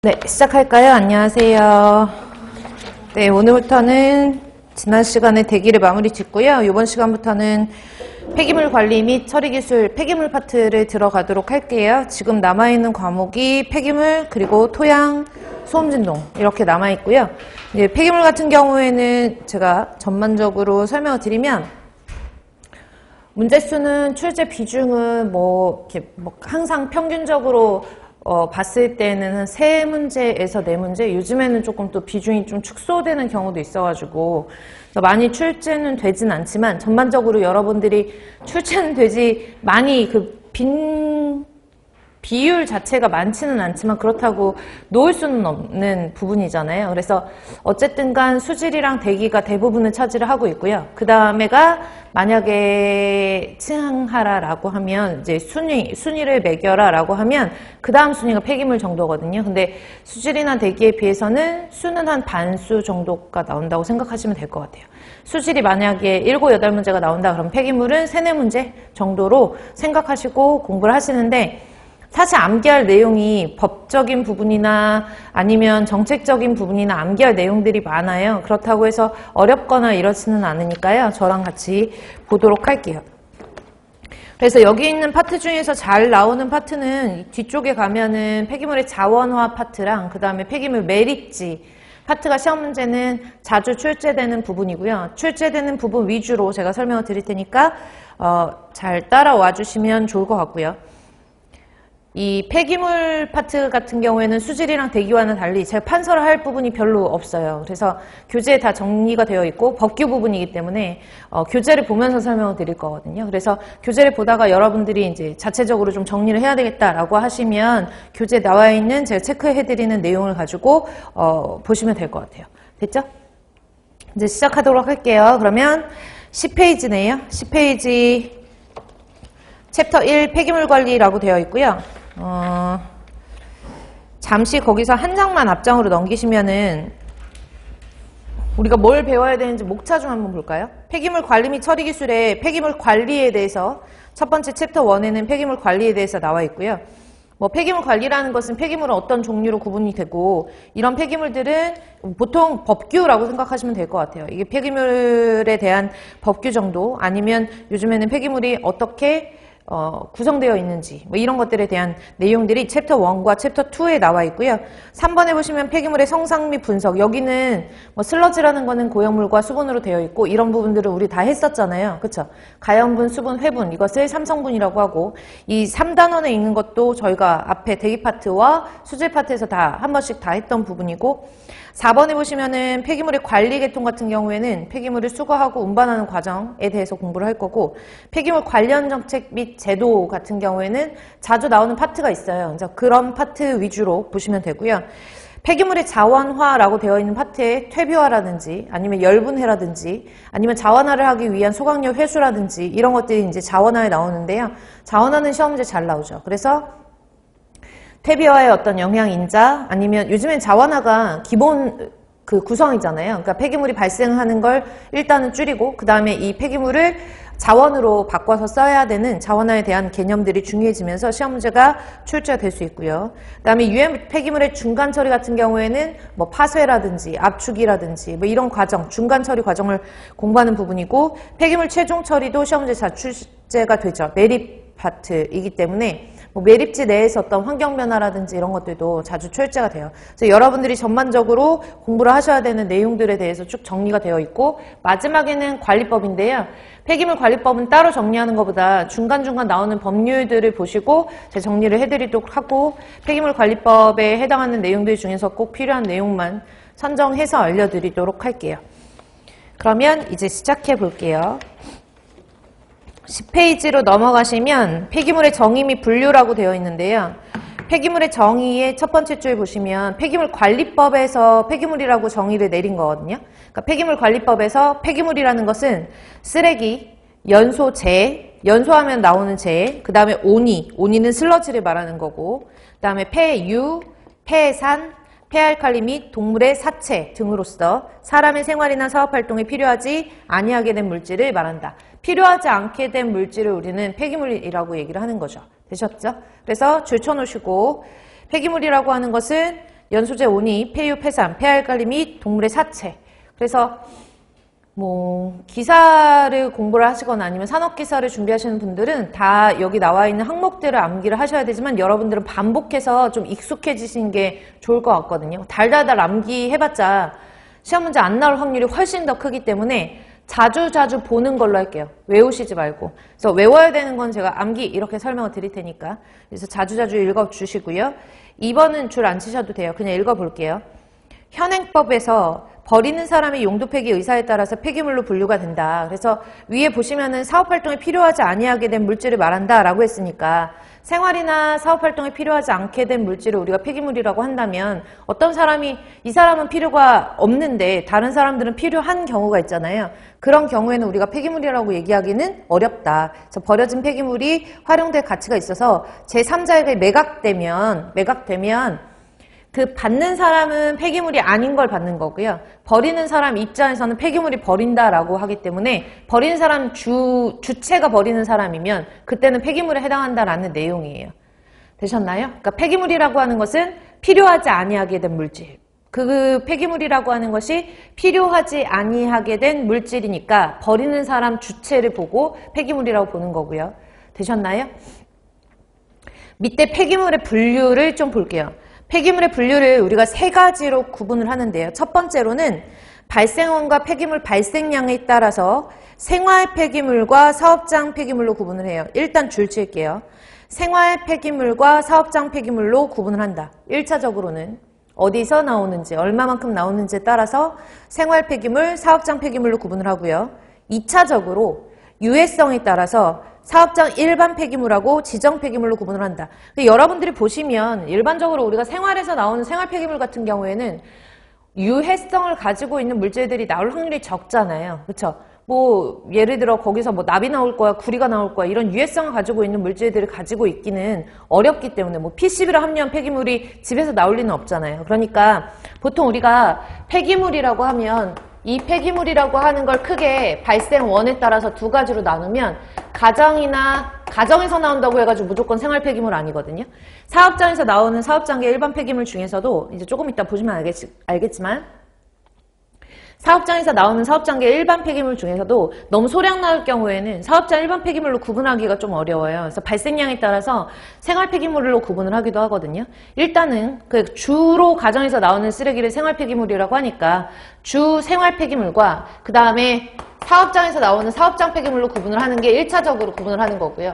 네, 시작할까요? 안녕하세요. 네, 오늘부터는 지난 시간에 대기를 마무리 짓고요. 이번 시간부터는 폐기물 관리 및 처리 기술 폐기물 파트를 들어가도록 할게요. 지금 남아있는 과목이 폐기물, 그리고 토양, 소음 진동 이렇게 남아있고요. 이제 폐기물 같은 경우에는 제가 전반적으로 설명을 드리면 문제수는 출제 비중은 이렇게 항상 평균적으로 봤을 때는 한 3문제에서 4문제, 요즘에는 조금 또 비중이 좀 축소되는 경우도 있어가지고 많이 출제는 되진 않지만 전반적으로 여러분들이 출제는 되지 많이 비율 자체가 많지는 않지만 그렇다고 놓을 수는 없는 부분이잖아요. 그래서 어쨌든 간 수질이랑 대기가 대부분을 차지를 하고 있고요. 그 다음에가 만약에 층하라라고 하면 이제 순위를 매겨라라고 하면 그 다음 순위가 폐기물 정도거든요. 근데 수질이나 대기에 비해서는 수는 한 반수 정도가 나온다고 생각하시면 될 것 같아요. 수질이 만약에 7, 8문제가 나온다 그러면 폐기물은 3, 4문제 정도로 생각하시고 공부를 하시는데 사실 암기할 내용이 법적인 부분이나 아니면 정책적인 부분이나 암기할 내용들이 많아요. 그렇다고 해서 어렵거나 이렇지는 않으니까요. 저랑 같이 보도록 할게요. 그래서 여기 있는 파트 중에서 잘 나오는 파트는 뒤쪽에 가면은 폐기물의 자원화 파트랑 그 다음에 폐기물 매립지 파트가 시험 문제는 자주 출제되는 부분이고요. 출제되는 부분 위주로 제가 설명을 드릴 테니까 잘 따라와 주시면 좋을 것 같고요. 이 폐기물 파트 같은 경우에는 수질이랑 대기와는 달리 제가 판서를 할 부분이 별로 없어요. 그래서 교재에 다 정리가 되어 있고 법규 부분이기 때문에 교재를 보면서 설명을 드릴 거거든요. 그래서 교재를 보다가 여러분들이 이제 자체적으로 좀 정리를 해야 되겠다라고 하시면 교재에 나와 있는 제가 체크해드리는 내용을 가지고 보시면 될 것 같아요. 됐죠? 이제 시작하도록 할게요. 그러면 10페이지네요. 10페이지 챕터 1 폐기물 관리라고 되어 있고요. 잠시 거기서 한 장만 앞장으로 넘기시면은 우리가 뭘 배워야 되는지 목차 좀 한번 볼까요? 폐기물 관리 및 처리 기술의 폐기물 관리에 대해서 첫 번째 챕터 1에는 폐기물 관리에 대해서 나와 있고요. 폐기물 관리라는 것은 폐기물은 어떤 종류로 구분이 되고 이런 폐기물들은 보통 법규라고 생각하시면 될 것 같아요. 이게 폐기물에 대한 법규 정도 아니면 요즘에는 폐기물이 어떻게 구성되어 있는지 이런 것들에 대한 내용들이 챕터 1과 챕터 2에 나와 있고요. 3번에 보시면 폐기물의 성상 및 분석, 여기는 슬러지라는 거는 고형물과 수분으로 되어 있고 이런 부분들을 우리 다 했었잖아요. 그쵸? 가연분, 수분, 회분 이것을 삼성분이라고 하고 이 3단원에 있는 것도 저희가 앞에 대기 파트와 수질 파트에서 다 한 번씩 다 했던 부분이고 4번에 보시면은 폐기물의 관리 계통 같은 경우에는 폐기물을 수거하고 운반하는 과정에 대해서 공부를 할 거고 폐기물 관련 정책 및 제도 같은 경우에는 자주 나오는 파트가 있어요. 그래서 그런 파트 위주로 보시면 되고요. 폐기물의 자원화라고 되어 있는 파트에 퇴비화라든지 아니면 열분해라든지 아니면 자원화를 하기 위한 소각력 회수라든지 이런 것들이 이제 자원화에 나오는데요. 자원화는 시험 문제 잘 나오죠. 그래서 퇴비화의 어떤 영향 인자 아니면 요즘엔 자원화가 기본 구성이잖아요. 그러니까 폐기물이 발생하는 걸 일단은 줄이고 그 다음에 이 폐기물을 자원으로 바꿔서 써야 되는 자원화에 대한 개념들이 중요해지면서 시험 문제가 출제가 될 수 있고요. 그 다음에 유해 폐기물의 중간 처리 같은 경우에는 파쇄라든지 압축이라든지 이런 과정, 중간 처리 과정을 공부하는 부분이고 폐기물 최종 처리도 시험 문제 잘 출제가 되죠. 매립 파트이기 때문에 매립지 내에서 어떤 환경 변화라든지 이런 것들도 자주 출제가 돼요. 그래서 여러분들이 전반적으로 공부를 하셔야 되는 내용들에 대해서 쭉 정리가 되어 있고 마지막에는 관리법인데요. 폐기물 관리법은 따로 정리하는 것보다 중간중간 나오는 법률들을 보시고 제가 정리를 해드리도록 하고 폐기물 관리법에 해당하는 내용들 중에서 꼭 필요한 내용만 선정해서 알려드리도록 할게요. 그러면 이제 시작해 볼게요. 10페이지로 넘어가시면 폐기물의 정의 및 분류라고 되어 있는데요. 폐기물의 정의의 첫 번째 줄 보시면 폐기물 관리법에서 폐기물이라고 정의를 내린 거거든요. 그러니까 폐기물 관리법에서 폐기물이라는 것은 쓰레기, 연소, 재, 연소하면 나오는 재, 그 다음에 온이는 슬러지를 말하는 거고 그 다음에 폐유, 폐산, 폐알칼리 및 동물의 사체 등으로서 사람의 생활이나 사업활동에 필요하지 아니하게 된 물질을 말한다. 필요하지 않게 된 물질을 우리는 폐기물이라고 얘기를 하는 거죠. 되셨죠? 그래서 줄쳐놓으시고 폐기물이라고 하는 것은 연소제 온이, 폐유, 폐산, 폐알칼리 및 동물의 사체. 그래서 뭐 기사를 공부를 하시거나 아니면 산업기사를 준비하시는 분들은 다 여기 나와 있는 항목들을 암기를 하셔야 되지만 여러분들은 반복해서 좀 익숙해지시는 게 좋을 것 같거든요. 달달달 암기해봤자 시험 문제 안 나올 확률이 훨씬 더 크기 때문에 자주 보는 걸로 할게요. 외우시지 말고. 그래서 외워야 되는 건 제가 암기 이렇게 설명을 드릴 테니까. 그래서 자주 읽어주시고요. 2번은 줄 안 치셔도 돼요. 그냥 읽어볼게요. 현행법에서 버리는 사람의 용도 폐기 의사에 따라서 폐기물로 분류가 된다. 그래서 위에 보시면은 사업활동에 필요하지 아니하게 된 물질을 말한다 라고 했으니까 생활이나 사업활동에 필요하지 않게 된 물질을 우리가 폐기물이라고 한다면 어떤 사람이 이 사람은 필요가 없는데 다른 사람들은 필요한 경우가 있잖아요. 그런 경우에는 우리가 폐기물이라고 얘기하기는 어렵다. 그래서 버려진 폐기물이 활용될 가치가 있어서 제3자에게 매각되면 그 받는 사람은 폐기물이 아닌 걸 받는 거고요. 버리는 사람 입장에서는 폐기물이 버린다라고 하기 때문에 버리는 사람 주체가 버리는 사람이면 그때는 폐기물에 해당한다라는 내용이에요. 되셨나요? 그러니까 폐기물이라고 하는 것은 필요하지 아니하게 된 물질. 그 폐기물이라고 하는 것이 필요하지 아니하게 된 물질이니까 버리는 사람 주체를 보고 폐기물이라고 보는 거고요. 되셨나요? 밑에 폐기물의 분류를 좀 볼게요. 폐기물의 분류를 우리가 세 가지로 구분을 하는데요. 첫 번째로는 발생원과 폐기물 발생량에 따라서 생활 폐기물과 사업장 폐기물로 구분을 해요. 일단 줄 칠게요. 생활 폐기물과 사업장 폐기물로 구분을 한다. 1차적으로는 어디서 나오는지, 얼마만큼 나오는지에 따라서 생활 폐기물, 사업장 폐기물로 구분을 하고요. 2차적으로 유해성에 따라서 사업장 일반 폐기물하고 지정 폐기물로 구분을 한다. 근데 여러분들이 보시면 일반적으로 우리가 생활에서 나오는 생활 폐기물 같은 경우에는 유해성을 가지고 있는 물질들이 나올 확률이 적잖아요. 그렇죠? 뭐 예를 들어 거기서 뭐 납이 나올 거야, 구리가 나올 거야 이런 유해성을 가지고 있는 물질들을 가지고 있기는 어렵기 때문에 뭐 PCB를 함유한 폐기물이 집에서 나올 리는 없잖아요. 그러니까 보통 우리가 폐기물이라고 하면 이 폐기물이라고 하는 걸 크게 발생원에 따라서 두 가지로 나누면 가정에서 나온다고 해가지고 무조건 생활 폐기물 아니거든요. 사업장에서 나오는 사업장계 일반 폐기물 중에서도 이제 조금 이따 보시면 알겠지만 사업장에서 나오는 사업장계 일반 폐기물 중에서도 너무 소량 나올 경우에는 사업장 일반 폐기물로 구분하기가 좀 어려워요. 그래서 발생량에 따라서 생활 폐기물로 구분을 하기도 하거든요. 일단은 그 주로 가정에서 나오는 쓰레기를 생활 폐기물이라고 하니까 주 생활 폐기물과 그 다음에 사업장에서 나오는 사업장 폐기물로 구분을 하는 게 1차적으로 구분을 하는 거고요.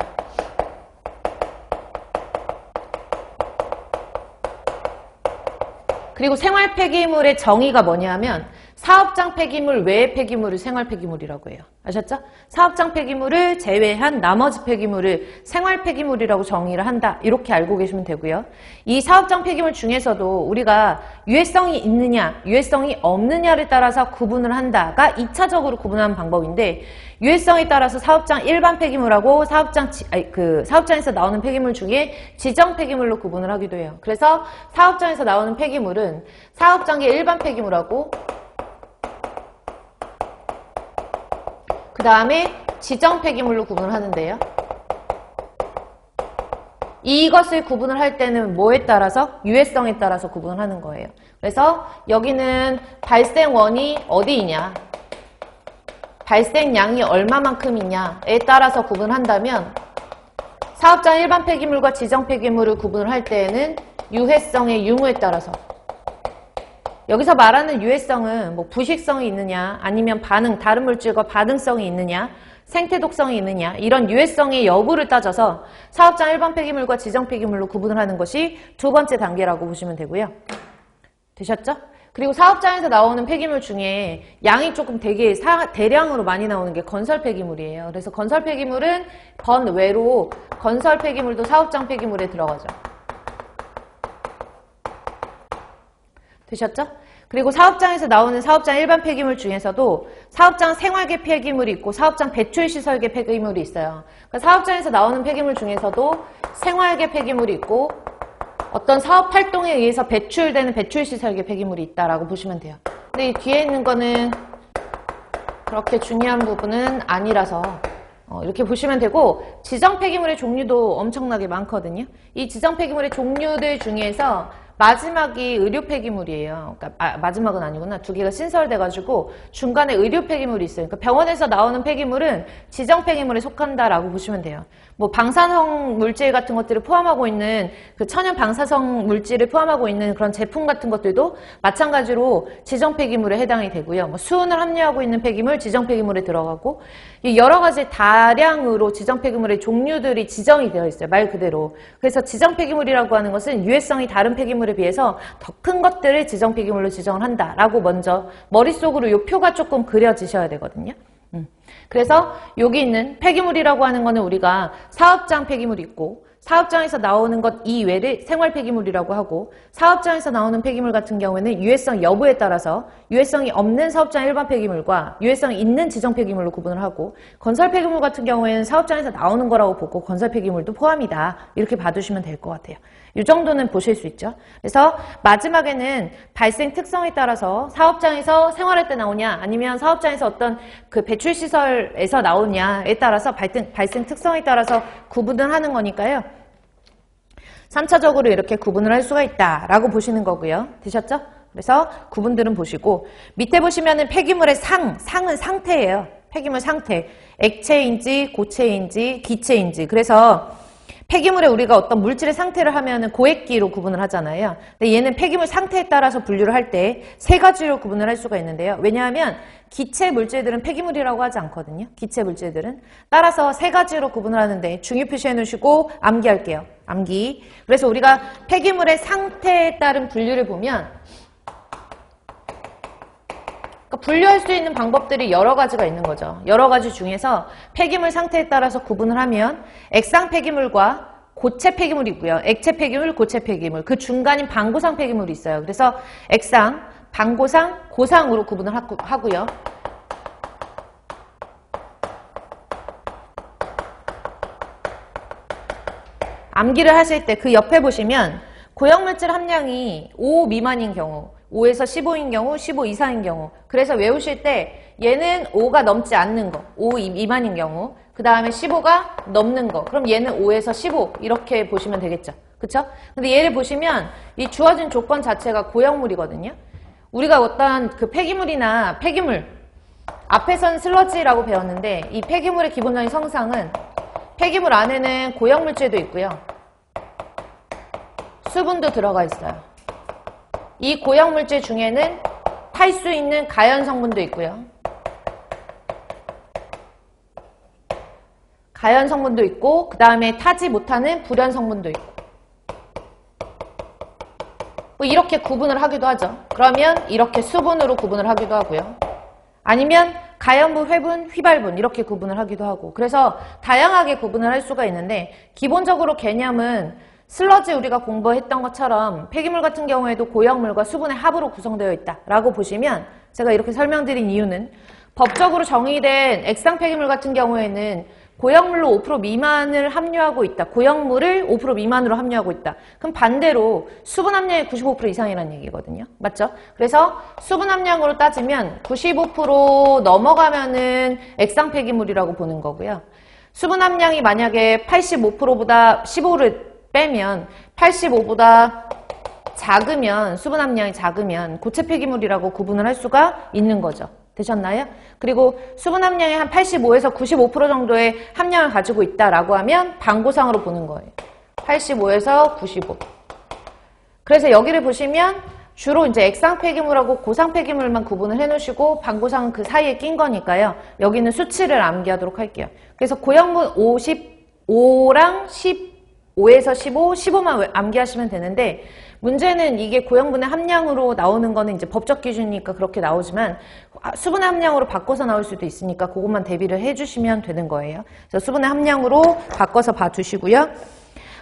그리고 생활 폐기물의 정의가 뭐냐면 사업장 폐기물 외의 폐기물을 생활 폐기물이라고 해요. 아셨죠? 사업장 폐기물을 제외한 나머지 폐기물을 생활 폐기물이라고 정의를 한다. 이렇게 알고 계시면 되고요. 이 사업장 폐기물 중에서도 우리가 유해성이 있느냐, 유해성이 없느냐를 따라서 구분을 한다가 2차적으로 구분하는 방법인데 유해성에 따라서 사업장 일반 폐기물하고 사업장에서 나오는 폐기물 중에 지정 폐기물로 구분을 하기도 해요. 그래서 사업장에서 나오는 폐기물은 사업장의 일반 폐기물하고 그 다음에 지정 폐기물로 구분을 하는데요. 이것을 구분을 할 때는 뭐에 따라서? 유해성에 따라서 구분을 하는 거예요. 그래서 여기는 발생원이 어디이냐, 발생량이 얼마만큼이냐에 따라서 구분한다면 사업장 일반 폐기물과 지정 폐기물을 구분을 할 때에는 유해성의 유무에 따라서 여기서 말하는 유해성은 뭐 부식성이 있느냐 아니면 다른 물질과 반응성이 있느냐 생태 독성이 있느냐 이런 유해성의 여부를 따져서 사업장 일반 폐기물과 지정 폐기물로 구분을 하는 것이 두 번째 단계라고 보시면 되고요. 되셨죠? 그리고 사업장에서 나오는 폐기물 중에 양이 조금 되게 대량으로 많이 나오는 게 건설 폐기물이에요. 그래서 건설 폐기물은 번외로 건설 폐기물도 사업장 폐기물에 들어가죠. 되셨죠? 그리고 사업장에서 나오는 사업장 일반 폐기물 중에서도 사업장 생활계 폐기물이 있고 사업장 배출시설계 폐기물이 있어요. 그러니까 사업장에서 나오는 폐기물 중에서도 생활계 폐기물이 있고 어떤 사업 활동에 의해서 배출되는 배출시설계 폐기물이 있다라고 보시면 돼요. 근데 이 뒤에 있는 거는 그렇게 중요한 부분은 아니라서 이렇게 보시면 되고 지정 폐기물의 종류도 엄청나게 많거든요. 이 지정 폐기물의 종류들 중에서 마지막이 의료 폐기물이에요. 그러니까 마지막은 아니구나. 두 개가 신설돼가지고 중간에 의료 폐기물이 있어요. 그러니까 병원에서 나오는 폐기물은 지정 폐기물에 속한다라고 보시면 돼요. 뭐 방사성 물질 같은 것들을 포함하고 있는 그 천연 방사성 물질을 포함하고 있는 그런 제품 같은 것들도 마찬가지로 지정 폐기물에 해당이 되고요. 뭐 수은을 함유하고 있는 폐기물 지정 폐기물에 들어가고 여러 가지 다량으로 지정 폐기물의 종류들이 지정이 되어 있어요. 말 그대로. 그래서 지정 폐기물이라고 하는 것은 유해성이 다른 폐기물에 비해서 더 큰 것들을 지정 폐기물로 지정을 한다라고 먼저 머릿속으로 이 표가 조금 그려지셔야 되거든요. 그래서 여기 있는 폐기물이라고 하는 거는 우리가 사업장 폐기물이 있고 사업장에서 나오는 것 이외를 생활 폐기물이라고 하고 사업장에서 나오는 폐기물 같은 경우에는 유해성 여부에 따라서 유해성이 없는 사업장 일반 폐기물과 유해성이 있는 지정 폐기물로 구분을 하고 건설 폐기물 같은 경우에는 사업장에서 나오는 거라고 보고 건설 폐기물도 포함이다. 이렇게 봐두시면 될 것 같아요. 이 정도는 보실 수 있죠. 그래서 마지막에는 발생 특성에 따라서 사업장에서 생활할 때 나오냐 아니면 사업장에서 어떤 그 배출시설에서 나오냐에 따라서 발생 특성에 따라서 구분을 하는 거니까요. 3차적으로 이렇게 구분을 할 수가 있다라고 보시는 거고요. 되셨죠? 그래서 구분들은 보시고 밑에 보시면은 폐기물의 상은 상태예요. 폐기물 상태. 액체인지 고체인지 기체인지. 그래서 폐기물에 우리가 어떤 물질의 상태를 하면은 고액기로 구분을 하잖아요. 근데 얘는 폐기물 상태에 따라서 분류를 할 때 세 가지로 구분을 할 수가 있는데요. 왜냐하면 기체 물질들은 폐기물이라고 하지 않거든요. 기체 물질들은. 따라서 세 가지로 구분을 하는데 중요 표시해 놓으시고 암기할게요. 암기. 그래서 우리가 폐기물의 상태에 따른 분류를 보면 분류할 수 있는 방법들이 여러 가지가 있는 거죠. 여러 가지 중에서 폐기물 상태에 따라서 구분을 하면 액상 폐기물과 고체 폐기물이 있고요. 액체 폐기물, 고체 폐기물. 그 중간인 방고상 폐기물이 있어요. 그래서 액상, 방고상, 고상으로 구분을 하고요. 암기를 하실 때 그 옆에 보시면 고형물질 함량이 5 미만인 경우 5에서 15인 경우, 15 이상인 경우. 그래서 외우실 때 얘는 5가 넘지 않는 거, 5 미만인 경우. 그 다음에 15가 넘는 거. 그럼 얘는 5에서 15 이렇게 보시면 되겠죠. 그쵸? 근데 얘를 보시면 이 주어진 조건 자체가 고형물이거든요. 우리가 어떤 그 폐기물이나 폐기물 앞에선 슬러지라고 배웠는데 이 폐기물의 기본적인 성상은 폐기물 안에는 고형물질도 있고요. 수분도 들어가 있어요. 이 고형물질 중에는 탈 수 있는 가연 성분도 있고요. 가연 성분도 있고 그 다음에 타지 못하는 불연 성분도 있고 뭐 이렇게 구분을 하기도 하죠. 그러면 이렇게 수분으로 구분을 하기도 하고요. 아니면 가연분, 회분, 휘발분 이렇게 구분을 하기도 하고 그래서 다양하게 구분을 할 수가 있는데 기본적으로 개념은 슬러지 우리가 공부했던 것처럼 폐기물 같은 경우에도 고형물과 수분의 합으로 구성되어 있다라고 보시면 제가 이렇게 설명드린 이유는 법적으로 정의된 액상 폐기물 같은 경우에는 고형물로 5% 미만을 함유하고 있다. 고형물을 5% 미만으로 함유하고 있다. 그럼 반대로 수분 함량이 95% 이상이라는 얘기거든요. 맞죠? 그래서 수분 함량으로 따지면 95% 넘어가면은 액상 폐기물이라고 보는 거고요. 수분 함량이 만약에 85%보다 15를 빼면 85보다 작으면 수분 함량이 작으면 고체 폐기물이라고 구분을 할 수가 있는 거죠. 되셨나요? 그리고 수분 함량이 한 85에서 95% 정도의 함량을 가지고 있다라고 하면 방고상으로 보는 거예요. 85에서 95. 그래서 여기를 보시면 주로 이제 액상 폐기물하고 고상 폐기물만 구분을 해 놓으시고 방고상은 그 사이에 낀 거니까요. 여기는 수치를 암기하도록 할게요. 그래서 고형물 55랑 15에서 15, 15만 암기하시면 되는데 문제는 이게 고형분의 함량으로 나오는 거는 이제 법적 기준이니까 그렇게 나오지만 수분의 함량으로 바꿔서 나올 수도 있으니까 그것만 대비를 해주시면 되는 거예요. 그래서 수분의 함량으로 바꿔서 봐두시고요.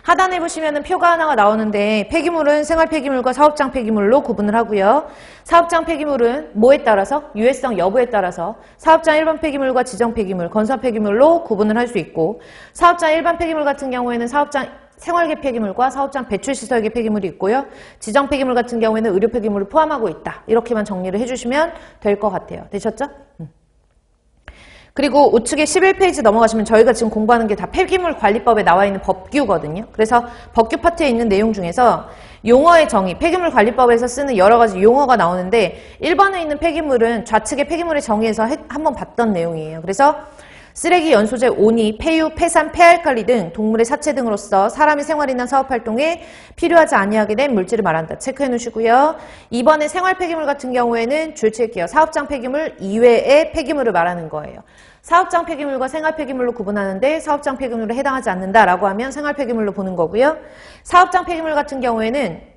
하단에 보시면은 표가 하나가 나오는데 폐기물은 생활 폐기물과 사업장 폐기물로 구분을 하고요. 사업장 폐기물은 뭐에 따라서? 유해성 여부에 따라서 사업장 일반 폐기물과 지정 폐기물, 건설 폐기물로 구분을 할 수 있고 사업장 일반 폐기물 같은 경우에는 사업장 생활계 폐기물과 사업장 배출시설계 폐기물이 있고요. 지정 폐기물 같은 경우에는 의료 폐기물을 포함하고 있다. 이렇게만 정리를 해주시면 될 것 같아요. 되셨죠? 그리고 우측에 11페이지 넘어가시면 저희가 지금 공부하는 게 다 폐기물 관리법에 나와 있는 법규거든요. 그래서 법규 파트에 있는 내용 중에서 용어의 정의, 폐기물관리법에서 쓰는 여러 가지 용어가 나오는데 1번에 있는 폐기물은 좌측의 폐기물의 정의에서 한번 봤던 내용이에요. 그래서 쓰레기, 연소제, 오니, 폐유, 폐산, 폐알칼리 등 동물의 사체 등으로서 사람의 생활이나 사업활동에 필요하지 아니하게 된 물질을 말한다. 체크해 놓으시고요. 2번의 생활 폐기물 같은 경우에는 줄칠게요. 사업장 폐기물 이외의 폐기물을 말하는 거예요. 사업장 폐기물과 생활 폐기물로 구분하는데 사업장 폐기물에 해당하지 않는다라고 하면 생활 폐기물로 보는 거고요. 사업장 폐기물 같은 경우에는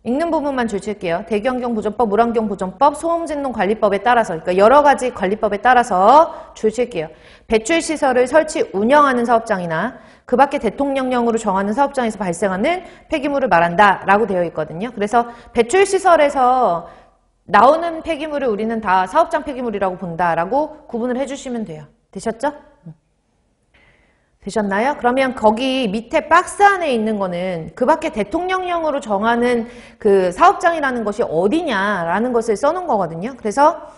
읽는 부분만 줄칠게요. 대기환경보전법, 물환경보전법, 소음진동관리법에 따라서, 그러니까 여러 가지 관리법에 따라서 줄칠게요. 배출시설을 설치, 운영하는 사업장이나 그 밖에 대통령령으로 정하는 사업장에서 발생하는 폐기물을 말한다 라고 되어 있거든요. 그래서 배출시설에서 나오는 폐기물을 우리는 다 사업장 폐기물이라고 본다라고 구분을 해주시면 돼요. 되셨죠? 되셨나요? 그러면 거기 밑에 박스 안에 있는 거는 그 밖에 대통령령으로 정하는 그 사업장이라는 것이 어디냐라는 것을 써놓은 거거든요. 그래서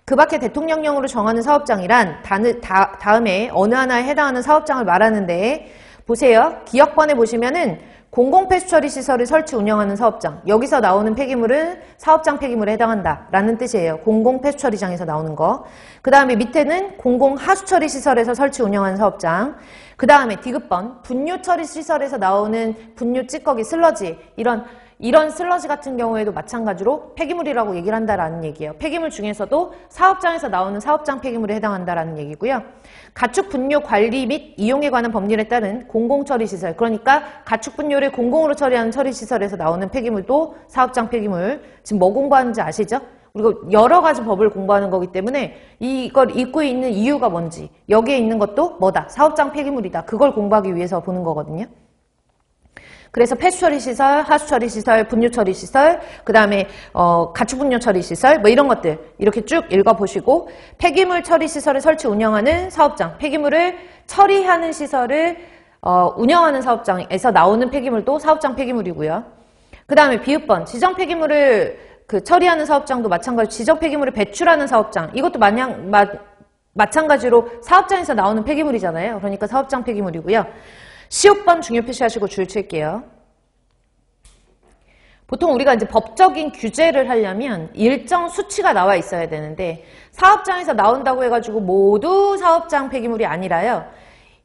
그 밖에 대통령령으로 정하는 사업장이란 다음에 어느 하나에 해당하는 사업장을 말하는데 보세요. 기역번에 보시면은 공공폐수처리 시설을 설치 운영하는 사업장. 여기서 나오는 폐기물은 사업장 폐기물에 해당한다라는 뜻이에요. 공공폐수처리장에서 나오는 거. 그 다음에 밑에는 공공하수처리 시설에서 설치 운영하는 사업장. 그 다음에 디귿번 분유처리 시설에서 나오는 분유 찌꺼기 슬러지 이런 슬러지 같은 경우에도 마찬가지로 폐기물이라고 얘기를 한다라는 얘기예요. 폐기물 중에서도 사업장에서 나오는 사업장 폐기물에 해당한다라는 얘기고요. 가축 분뇨 관리 및 이용에 관한 법률에 따른 공공처리시설, 그러니까 가축 분뇨를 공공으로 처리하는 처리시설에서 나오는 폐기물도 사업장 폐기물. 지금 뭐 공부하는지 아시죠? 그리고 여러 가지 법을 공부하는 거기 때문에 이걸 읽고 있는 이유가 뭔지, 여기에 있는 것도 뭐다? 사업장 폐기물이다. 그걸 공부하기 위해서 보는 거거든요. 그래서 폐수처리시설, 하수처리시설, 분유처리시설, 그 다음에 가축분뇨처리시설 뭐 이런 것들 이렇게 쭉 읽어보시고 폐기물 처리시설을 설치 운영하는 사업장, 폐기물을 처리하는 시설을 운영하는 사업장에서 나오는 폐기물도 사업장 폐기물이고요. 그 다음에 비읍번, 지정 폐기물을 처리하는 사업장도 마찬가지로 지정 폐기물을 배출하는 사업장, 이것도 마찬가지로 사업장에서 나오는 폐기물이잖아요. 그러니까 사업장 폐기물이고요. 시옷번 중요 표시하시고 줄 칠게요. 보통 우리가 이제 법적인 규제를 하려면 일정 수치가 나와 있어야 되는데 사업장에서 나온다고 해가지고 모두 사업장 폐기물이 아니라요.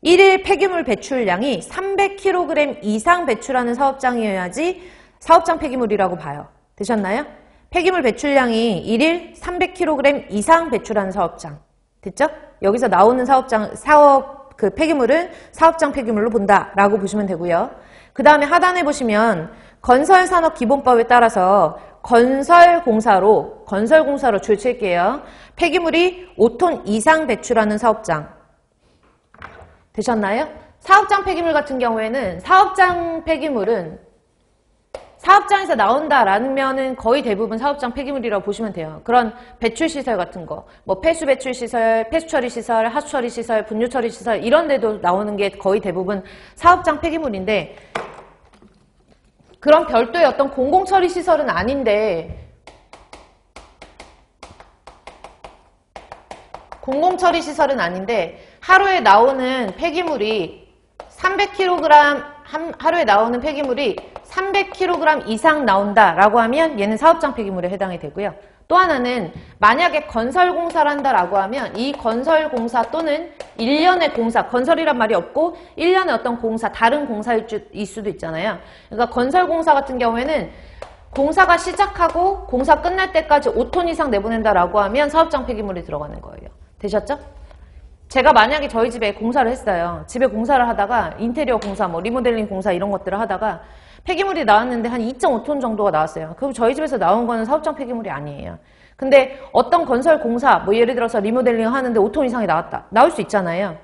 1일 폐기물 배출량이 300kg 이상 배출하는 사업장이어야지 사업장 폐기물이라고 봐요. 되셨나요? 폐기물 배출량이 1일 300kg 이상 배출하는 사업장. 됐죠? 여기서 나오는 그 폐기물은 사업장 폐기물로 본다라고 보시면 되고요. 그 다음에 하단에 보시면 건설산업기본법에 따라서 건설공사로 줄 칠게요. 폐기물이 5톤 이상 배출하는 사업장. 되셨나요? 사업장 폐기물 같은 경우에는 사업장 폐기물은 사업장에서 나온다라면은 거의 대부분 사업장 폐기물이라고 보시면 돼요. 그런 배출시설 같은 거, 뭐 폐수배출시설, 폐수처리시설, 하수처리시설, 분유처리시설 이런 데도 나오는 게 거의 대부분 사업장 폐기물인데 그런 별도의 어떤 공공처리시설은 아닌데 하루에 나오는 폐기물이 300kg 이상 나온다라고 하면 얘는 사업장 폐기물에 해당이 되고요. 또 하나는 만약에 건설공사를 한다라고 하면 이 건설공사 또는 1년의 공사, 건설이란 말이 없고 1년의 어떤 공사, 다른 공사일 수도 있잖아요. 그러니까 건설공사 같은 경우에는 공사가 시작하고 공사 끝날 때까지 5톤 이상 내보낸다라고 하면 사업장 폐기물이 들어가는 거예요. 되셨죠? 제가 만약에 저희 집에 공사를 했어요. 집에 공사를 하다가 인테리어 공사, 뭐 리모델링 공사 이런 것들을 하다가 폐기물이 나왔는데 한 2.5톤 정도가 나왔어요. 그럼 저희 집에서 나온 거는 사업장 폐기물이 아니에요. 근데 어떤 건설 공사, 뭐 예를 들어서 리모델링 하는데 5톤 이상이 나왔다. 나올 수 있잖아요.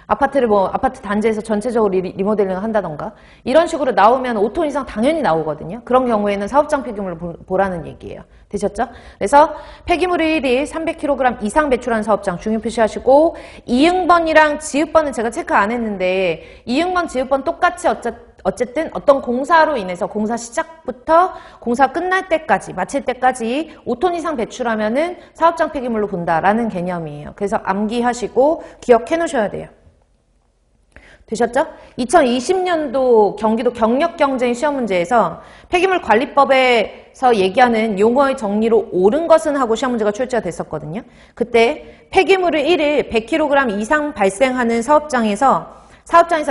아파트 단지에서 전체적으로 리모델링을 한다던가 이런 식으로 나오면 5톤 이상 당연히 나오거든요. 그런 경우에는 사업장 폐기물을 보라는 얘기예요. 되셨죠? 그래서 폐기물을 1일 300kg 이상 배출한 사업장 중요 표시하시고 이응번이랑 지읒번은 제가 체크 안 했는데 이응번, 지읒번 똑같이 어쨌든 어떤 공사로 인해서 공사 시작부터 공사 끝날 때까지 마칠 때까지 5톤 이상 배출하면은 사업장 폐기물로 본다라는 개념이에요. 그래서 암기하시고 기억해 놓으셔야 돼요. 되셨죠? 2020년도 경기도 경력경쟁 시험 문제에서 폐기물관리법에서 얘기하는 용어의 정리로 옳은 것은 하고 시험 문제가 출제가 됐었거든요. 그때 폐기물을 1일 100kg 이상 발생하는 사업장에서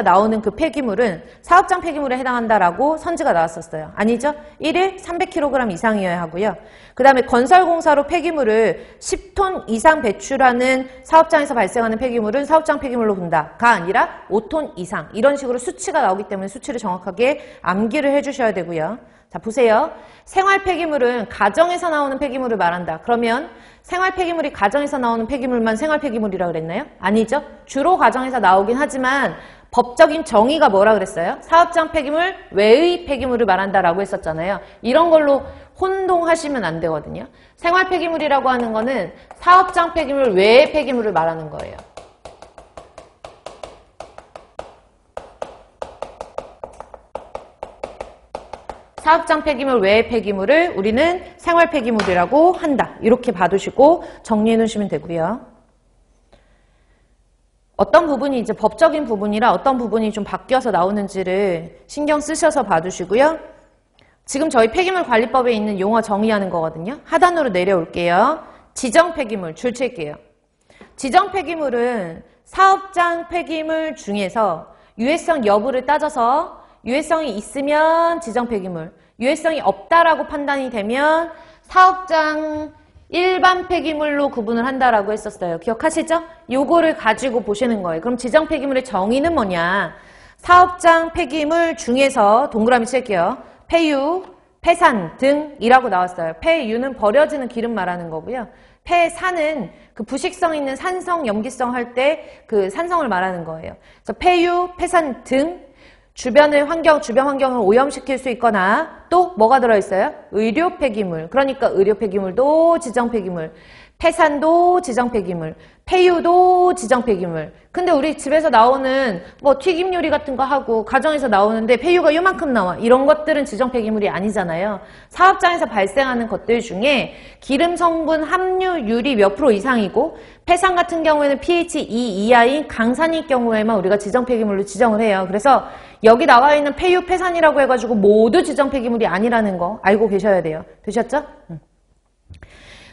나오는 그 폐기물은 사업장 폐기물에 해당한다라고 선지가 나왔었어요. 아니죠? 1일 300kg 이상이어야 하고요. 그 다음에 건설공사로 폐기물을 10톤 이상 배출하는 사업장에서 발생하는 폐기물은 사업장 폐기물로 본다가 아니라 5톤 이상 이런 식으로 수치가 나오기 때문에 수치를 정확하게 암기를 해주셔야 되고요. 자, 보세요. 생활 폐기물은 가정에서 나오는 폐기물을 말한다. 그러면 생활 폐기물이 가정에서 나오는 폐기물만 생활 폐기물이라고 그랬나요? 아니죠. 주로 가정에서 나오긴 하지만 법적인 정의가 뭐라 그랬어요? 사업장 폐기물 외의 폐기물을 말한다라고 했었잖아요. 이런 걸로 혼동하시면 안 되거든요. 생활 폐기물이라고 하는 거는 사업장 폐기물 외의 폐기물을 말하는 거예요. 사업장 폐기물 외의 폐기물을 우리는 생활 폐기물이라고 한다. 이렇게 봐두시고 정리해 놓으시면 되고요. 어떤 부분이 이제 법적인 부분이라 어떤 부분이 좀 바뀌어서 나오는지를 신경 쓰셔서 봐두시고요. 지금 저희 폐기물관리법에 있는 용어 정의하는 거거든요. 하단으로 내려올게요. 지정 폐기물 줄 칠게요. 지정 폐기물은 사업장 폐기물 중에서 유해성 여부를 따져서 유해성이 있으면 지정 폐기물, 유해성이 없다라고 판단이 되면 사업장 일반 폐기물로 구분을 한다라고 했었어요. 기억하시죠? 요거를 가지고 보시는 거예요. 그럼 지정 폐기물의 정의는 뭐냐? 사업장 폐기물 중에서 동그라미 칠게요. 폐유, 폐산 등이라고 나왔어요. 폐유는 버려지는 기름 말하는 거고요. 폐산은 그 부식성 있는 산성, 염기성 할 때 그 산성을 말하는 거예요. 그래서 폐유, 폐산 등 주변 환경을 오염시킬 수 있거나 또 뭐가 들어있어요? 의료 폐기물. 그러니까 의료 폐기물도 지정 폐기물. 폐산도 지정 폐기물. 폐유도 지정 폐기물. 근데 우리 집에서 나오는 뭐 튀김 요리 같은 거 하고 가정에서 나오는데 폐유가 요만큼 나와. 이런 것들은 지정 폐기물이 아니잖아요. 사업장에서 발생하는 것들 중에 기름 성분 함유율이 몇 프로 이상이고 폐산 같은 경우에는 pH 2 이하인 강산일 경우에만 우리가 지정 폐기물로 지정을 해요. 그래서 여기 나와 있는 폐유, 폐산이라고 해가지고 모두 지정 폐기물이 아니라는 거 알고 계셔야 돼요. 되셨죠?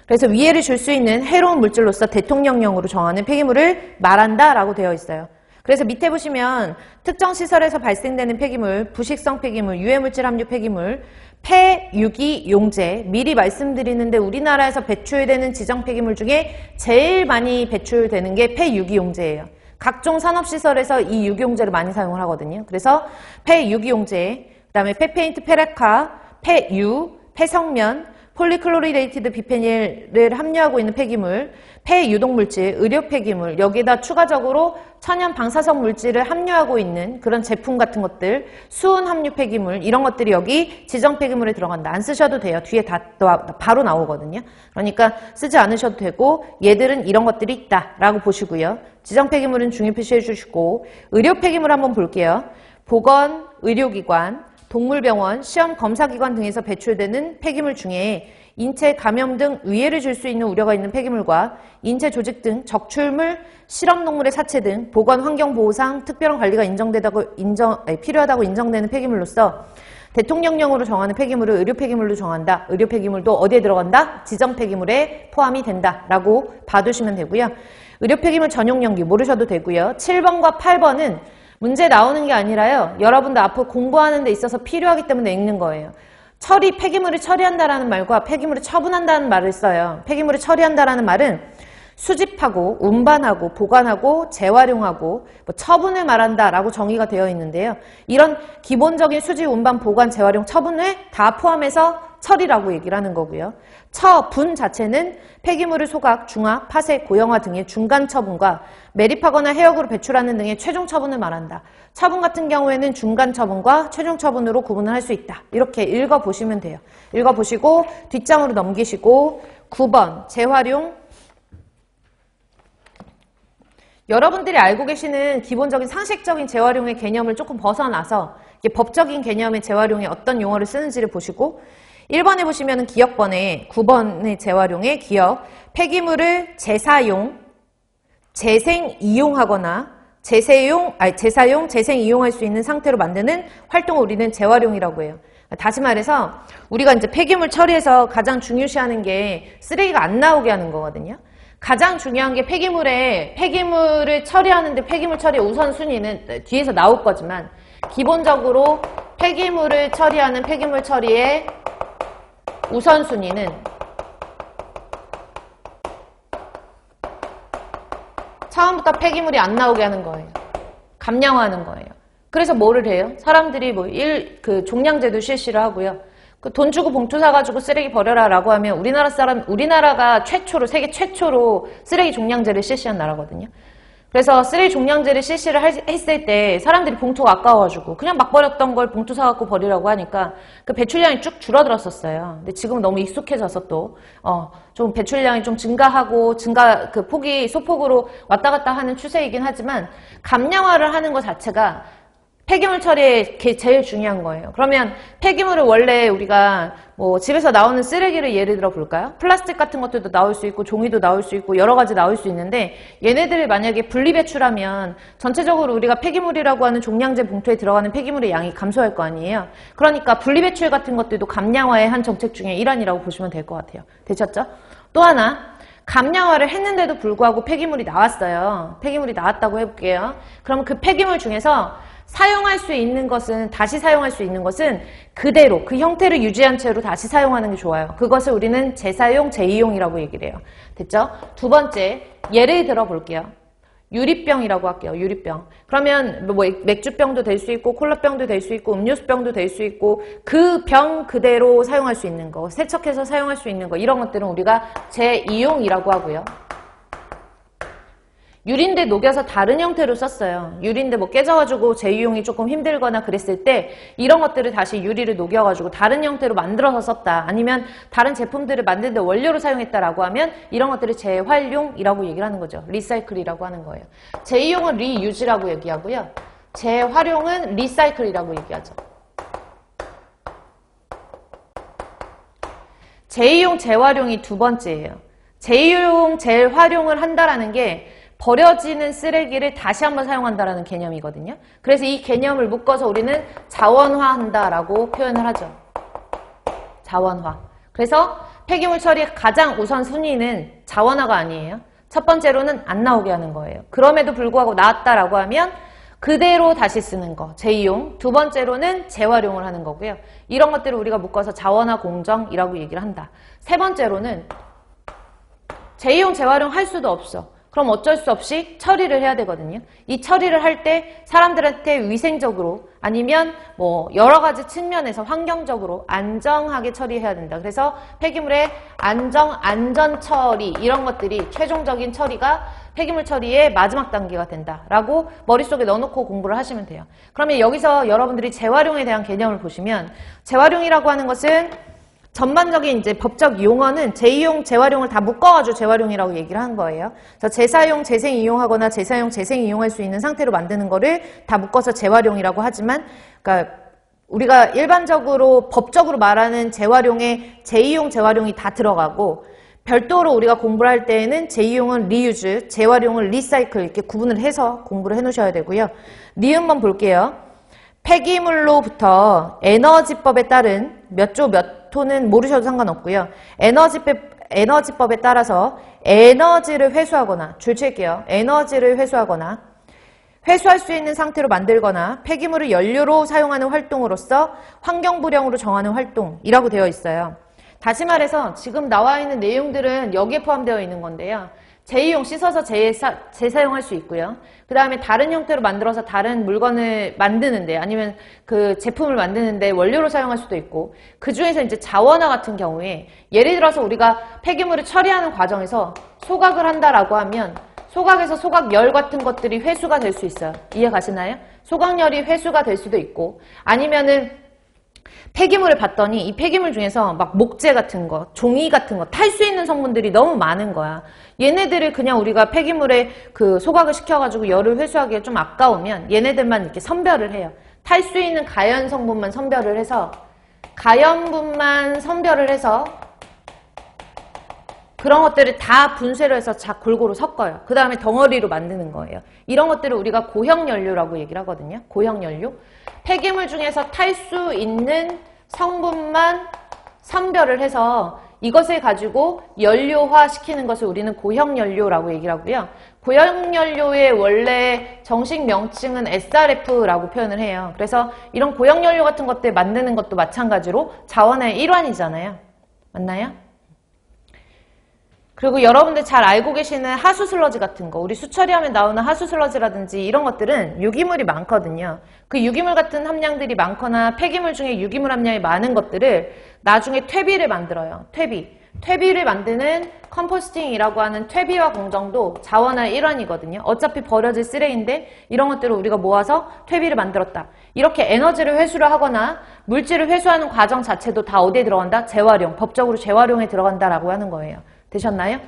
그래서 위해를 줄 수 있는 해로운 물질로서 대통령령으로 정하는 폐기물을 말한다라고 되어 있어요. 그래서 밑에 보시면 특정 시설에서 발생되는 폐기물, 부식성 폐기물, 유해물질 함유 폐기물, 폐유기 용제 미리 말씀드리는데 우리나라에서 배출되는 지정 폐기물 중에 제일 많이 배출되는 게 폐유기 용제예요. 각종 산업시설에서 이 유기용제를 많이 사용을 하거든요. 그래서 폐유기용제, 그 다음에 폐페인트, 폐레카, 폐유, 폐성면, 폴리클로리레이티드 비페닐을 함유하고 있는 폐기물, 폐유독물질, 의료 폐기물, 여기에다 추가적으로 천연 방사성 물질을 함유하고 있는 그런 제품 같은 것들, 수은 함유 폐기물, 이런 것들이 여기 지정 폐기물에 들어간다. 안 쓰셔도 돼요. 뒤에 다 바로 나오거든요. 그러니까 쓰지 않으셔도 되고 얘들은 이런 것들이 있다라고 보시고요. 지정 폐기물은 중요 표시해 주시고 의료 폐기물 한번 볼게요. 보건, 의료기관, 동물병원, 시험 검사기관 등에서 배출되는 폐기물 중에 인체 감염 등 위해를 줄 수 있는 우려가 있는 폐기물과 인체 조직 등 적출물, 실험동물의 사체 등 보건 환경보호상 특별한 관리가 필요하다고 인정되는 폐기물로서 대통령령으로 정하는 폐기물을 의료 폐기물로 정한다. 의료 폐기물도 어디에 들어간다? 지정 폐기물에 포함이 된다라고 봐두시면 되고요. 의료 폐기물 전용 용기 모르셔도 되고요. 7번과 8번은 문제 나오는 게 아니라요. 여러분들 앞으로 공부하는 데 있어서 필요하기 때문에 읽는 거예요. 폐기물을 처리한다라는 말과 폐기물을 처분한다는 말을 써요. 폐기물을 처리한다라는 말은 수집하고 운반하고 보관하고 재활용하고 처분을 말한다라고 정의가 되어 있는데요. 이런 기본적인 수집, 운반, 보관, 재활용, 처분을 다 포함해서 처리라고 얘기를 하는 거고요. 처분 자체는 폐기물을 소각, 중화, 파쇄, 고형화 등의 중간 처분과 매립하거나 해역으로 배출하는 등의 최종 처분을 말한다. 처분 같은 경우에는 중간 처분과 최종 처분으로 구분을 할 수 있다. 이렇게 읽어보시면 돼요. 읽어보시고 뒷장으로 넘기시고 9번 재활용. 여러분들이 알고 계시는 기본적인 상식적인 재활용의 개념을 조금 벗어나서 법적인 개념의 재활용에 어떤 용어를 쓰는지를 보시고 1번에 보시면 기억번에 9번의 재활용의 기억, 폐기물을 재사용, 재생 이용하거나 재사용, 재생 이용할 수 있는 상태로 만드는 활동을 우리는 재활용이라고 해요. 다시 말해서 우리가 이제 폐기물 처리해서 가장 중요시하는 게 쓰레기가 안 나오게 하는 거거든요. 가장 중요한 게 폐기물을 처리하는데 폐기물 처리의 우선순위는 뒤에서 나올 거지만 기본적으로 폐기물을 처리하는 폐기물 처리의 우선순위는 처음부터 폐기물이 안 나오게 하는 거예요. 감량화하는 거예요. 그래서 뭐를 해요? 사람들이 그 종량제도 실시를 하고요. 그 돈 주고 봉투 사가지고 쓰레기 버려라 라고 하면 우리나라가 세계 최초로 쓰레기 종량제를 실시한 나라거든요. 그래서 쓰레기 종량제를 실시를 했을 때 사람들이 봉투가 아까워가지고 그냥 막 버렸던 걸 봉투 사갖고 버리라고 하니까 그 배출량이 쭉 줄어들었었어요. 근데 지금은 너무 익숙해져서 좀 배출량이 좀 증가하고 그 폭이 소폭으로 왔다 갔다 하는 추세이긴 하지만 감량화를 하는 것 자체가 폐기물 처리에 제일 중요한 거예요. 그러면 폐기물을 원래 우리가 집에서 나오는 쓰레기를 예를 들어 볼까요? 플라스틱 같은 것들도 나올 수 있고 종이도 나올 수 있고 여러 가지 나올 수 있는데 얘네들을 만약에 분리배출하면 전체적으로 우리가 폐기물이라고 하는 종량제 봉투에 들어가는 폐기물의 양이 감소할 거 아니에요. 그러니까 분리배출 같은 것들도 감량화의 한 정책 중에 일환이라고 보시면 될 것 같아요. 되셨죠? 또 하나 감량화를 했는데도 불구하고 폐기물이 나왔어요. 폐기물이 나왔다고 해볼게요. 그럼 그 폐기물 중에서 사용할 수 있는 것은, 다시 사용할 수 있는 것은 그대로 그 형태를 유지한 채로 다시 사용하는 게 좋아요. 그것을 우리는 재사용, 재이용이라고 얘기를 해요. 됐죠? 두 번째, 예를 들어 볼게요. 유리병이라고 할게요. 유리병. 그러면 맥주병도 될 수 있고 콜라병도 될 수 있고 음료수병도 될 수 있고 그 병 그대로 사용할 수 있는 거, 세척해서 사용할 수 있는 거 이런 것들은 우리가 재이용이라고 하고요. 유리인데 녹여서 다른 형태로 썼어요. 유리인데 깨져가지고 재이용이 조금 힘들거나 그랬을 때 이런 것들을 다시 유리를 녹여가지고 다른 형태로 만들어서 썼다. 아니면 다른 제품들을 만드는데 원료로 사용했다라고 하면 이런 것들을 재활용이라고 얘기를 하는 거죠. 리사이클이라고 하는 거예요. 재이용은 리유즈라고 얘기하고요. 재활용은 리사이클이라고 얘기하죠. 재이용, 재활용이 두 번째예요. 재이용, 재활용을 한다라는 게 버려지는 쓰레기를 다시 한번 사용한다라는 개념이거든요. 그래서 이 개념을 묶어서 우리는 자원화한다라고 표현을 하죠. 자원화. 그래서 폐기물 처리의 가장 우선 순위는 자원화가 아니에요. 첫 번째로는 안 나오게 하는 거예요. 그럼에도 불구하고 나왔다라고 하면 그대로 다시 쓰는 거, 재이용. 두 번째로는 재활용을 하는 거고요. 이런 것들을 우리가 묶어서 자원화 공정이라고 얘기를 한다. 세 번째로는 재이용, 재활용 할 수도 없어. 그럼 어쩔 수 없이 처리를 해야 되거든요. 이 처리를 할 때 사람들한테 위생적으로 아니면 여러 가지 측면에서 환경적으로 안정하게 처리해야 된다. 그래서 폐기물의 안전 처리 이런 것들이 최종적인 처리가 폐기물 처리의 마지막 단계가 된다라고 머릿속에 넣어놓고 공부를 하시면 돼요. 그러면 여기서 여러분들이 재활용에 대한 개념을 보시면 재활용이라고 하는 것은 전반적인 이제 법적 용어는 재이용, 재활용을 다 묶어가지고 재활용이라고 얘기를 한 거예요. 그래서 재사용, 재생 이용하거나 재사용, 재생 이용할 수 있는 상태로 만드는 거를 다 묶어서 재활용이라고 하지만, 그러니까 우리가 일반적으로 법적으로 말하는 재활용에 재이용, 재활용이 다 들어가고 별도로 우리가 공부를 할 때에는 재이용은 리유즈, 재활용은 리사이클 이렇게 구분을 해서 공부를 해놓으셔야 되고요. 니은번 볼게요. 폐기물로부터 에너지법에 따른 몇 조 몇 토는 모르셔도 상관없고요. 에너지법에 따라서 에너지를 회수하거나 줄칠게요. 에너지를 회수하거나 회수할 수 있는 상태로 만들거나 폐기물을 연료로 사용하는 활동으로서 환경부령으로 정하는 활동이라고 되어 있어요. 다시 말해서 지금 나와 있는 내용들은 여기에 포함되어 있는 건데요. 재이용, 씻어서 재사용할 수 있고요. 그 다음에 다른 형태로 만들어서 다른 물건을 만드는데 아니면 그 제품을 만드는데 원료로 사용할 수도 있고 그 중에서 이제 자원화 같은 경우에 예를 들어서 우리가 폐기물을 처리하는 과정에서 소각을 한다라고 하면 소각에서 소각열 같은 것들이 회수가 될 수 있어요. 이해 가시나요? 소각열이 회수가 될 수도 있고 아니면은 폐기물을 봤더니 이 폐기물 중에서 막 목재 같은 거, 종이 같은 거 탈 수 있는 성분들이 너무 많은 거야. 얘네들을 그냥 우리가 폐기물에 그 소각을 시켜가지고 열을 회수하기가 좀 아까우면 얘네들만 이렇게 선별을 해요. 탈 수 있는 가연 성분만 선별을 해서 가연분만 선별을 해서 그런 것들을 다 분쇄를 해서 골고루 섞어요. 그 다음에 덩어리로 만드는 거예요. 이런 것들을 우리가 고형연료라고 얘기를 하거든요. 고형연료. 폐기물 중에서 탈 수 있는 성분만 선별을 해서 이것을 가지고 연료화 시키는 것을 우리는 고형연료라고 얘기를 하고요. 고형연료의 원래 정식 명칭은 SRF라고 표현을 해요. 그래서 이런 고형연료 같은 것들 만드는 것도 마찬가지로 자원의 일환이잖아요. 맞나요? 그리고 여러분들 잘 알고 계시는 하수 슬러지 같은 거, 우리 수처리하면 나오는 하수 슬러지라든지 이런 것들은 유기물이 많거든요. 그 유기물 같은 함량들이 많거나 폐기물 중에 유기물 함량이 많은 것들을 나중에 퇴비를 만들어요. 퇴비를 만드는 컴포스팅이라고 하는 퇴비화 공정도 자원의 일환이거든요. 어차피 버려질 쓰레기인데 이런 것들을 우리가 모아서 퇴비를 만들었다. 이렇게 에너지를 회수를 하거나 물질을 회수하는 과정 자체도 다 어디에 들어간다? 재활용, 법적으로 재활용에 들어간다라고 하는 거예요. 되셨나요?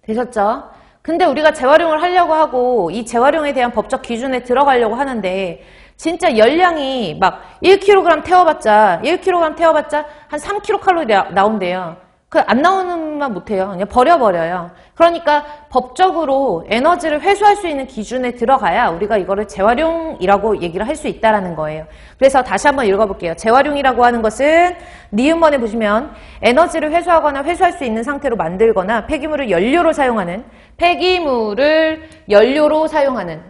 되셨죠? 근데 우리가 재활용을 하려고 하고 이 재활용에 대한 법적 기준에 들어가려고 하는데 진짜 열량이 막 1kg 태워봤자 한 3kcal 나온대요. 그 안 나오는만 못해요. 그냥 버려버려요. 그러니까 법적으로 에너지를 회수할 수 있는 기준에 들어가야 우리가 이거를 재활용이라고 얘기를 할 수 있다라는 거예요. 그래서 다시 한번 읽어볼게요. 재활용이라고 하는 것은 니은번에 보시면 에너지를 회수하거나 회수할 수 있는 상태로 만들거나 폐기물을 연료로 사용하는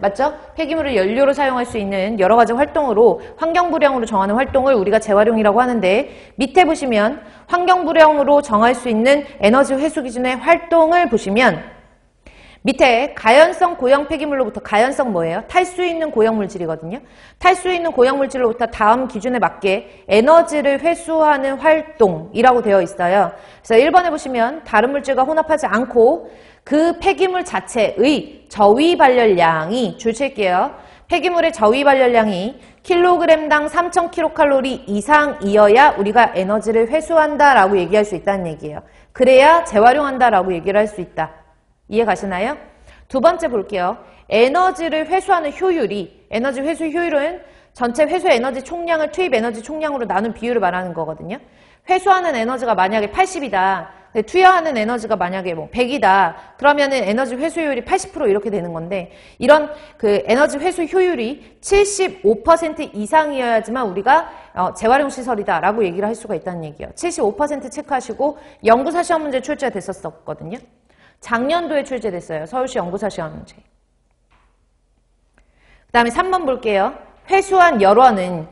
맞죠? 폐기물을 연료로 사용할 수 있는 여러 가지 활동으로 환경부령으로 정하는 활동을 우리가 재활용이라고 하는데 밑에 보시면 환경부령으로 정할 수 있는 에너지 회수 기준의 활동을 보시면 밑에 가연성 고형 폐기물로부터 가연성 뭐예요? 탈 수 있는 고형 물질이거든요. 탈 수 있는 고형 물질로부터 다음 기준에 맞게 에너지를 회수하는 활동이라고 되어 있어요. 그래서 1번에 보시면 다른 물질과 혼합하지 않고 그 폐기물 자체의 저위 발열량이 줄칠게요. 폐기물의 저위 발열량이 킬로그램당 3,000kcal 이상이어야 우리가 에너지를 회수한다라고 얘기할 수 있다는 얘기예요. 그래야 재활용한다라고 얘기를 할 수 있다. 이해 가시나요? 두 번째 볼게요. 에너지를 회수하는 효율이, 에너지 회수 효율은 전체 회수 에너지 총량을 투입 에너지 총량으로 나눈 비율을 말하는 거거든요. 회수하는 에너지가 만약에 80이다. 투여하는 에너지가 만약에 뭐 100이다. 그러면은 에너지 회수율이 80% 이렇게 되는 건데 이런 그 에너지 회수 효율이 75% 이상이어야지만 우리가 재활용 시설이다라고 얘기를 할 수가 있다는 얘기예요. 75% 체크하시고 연구사 시험 문제 출제됐었거든요. 작년도에 출제됐어요. 서울시 연구사 시험 문제. 그 다음에 3번 볼게요. 회수한 열원은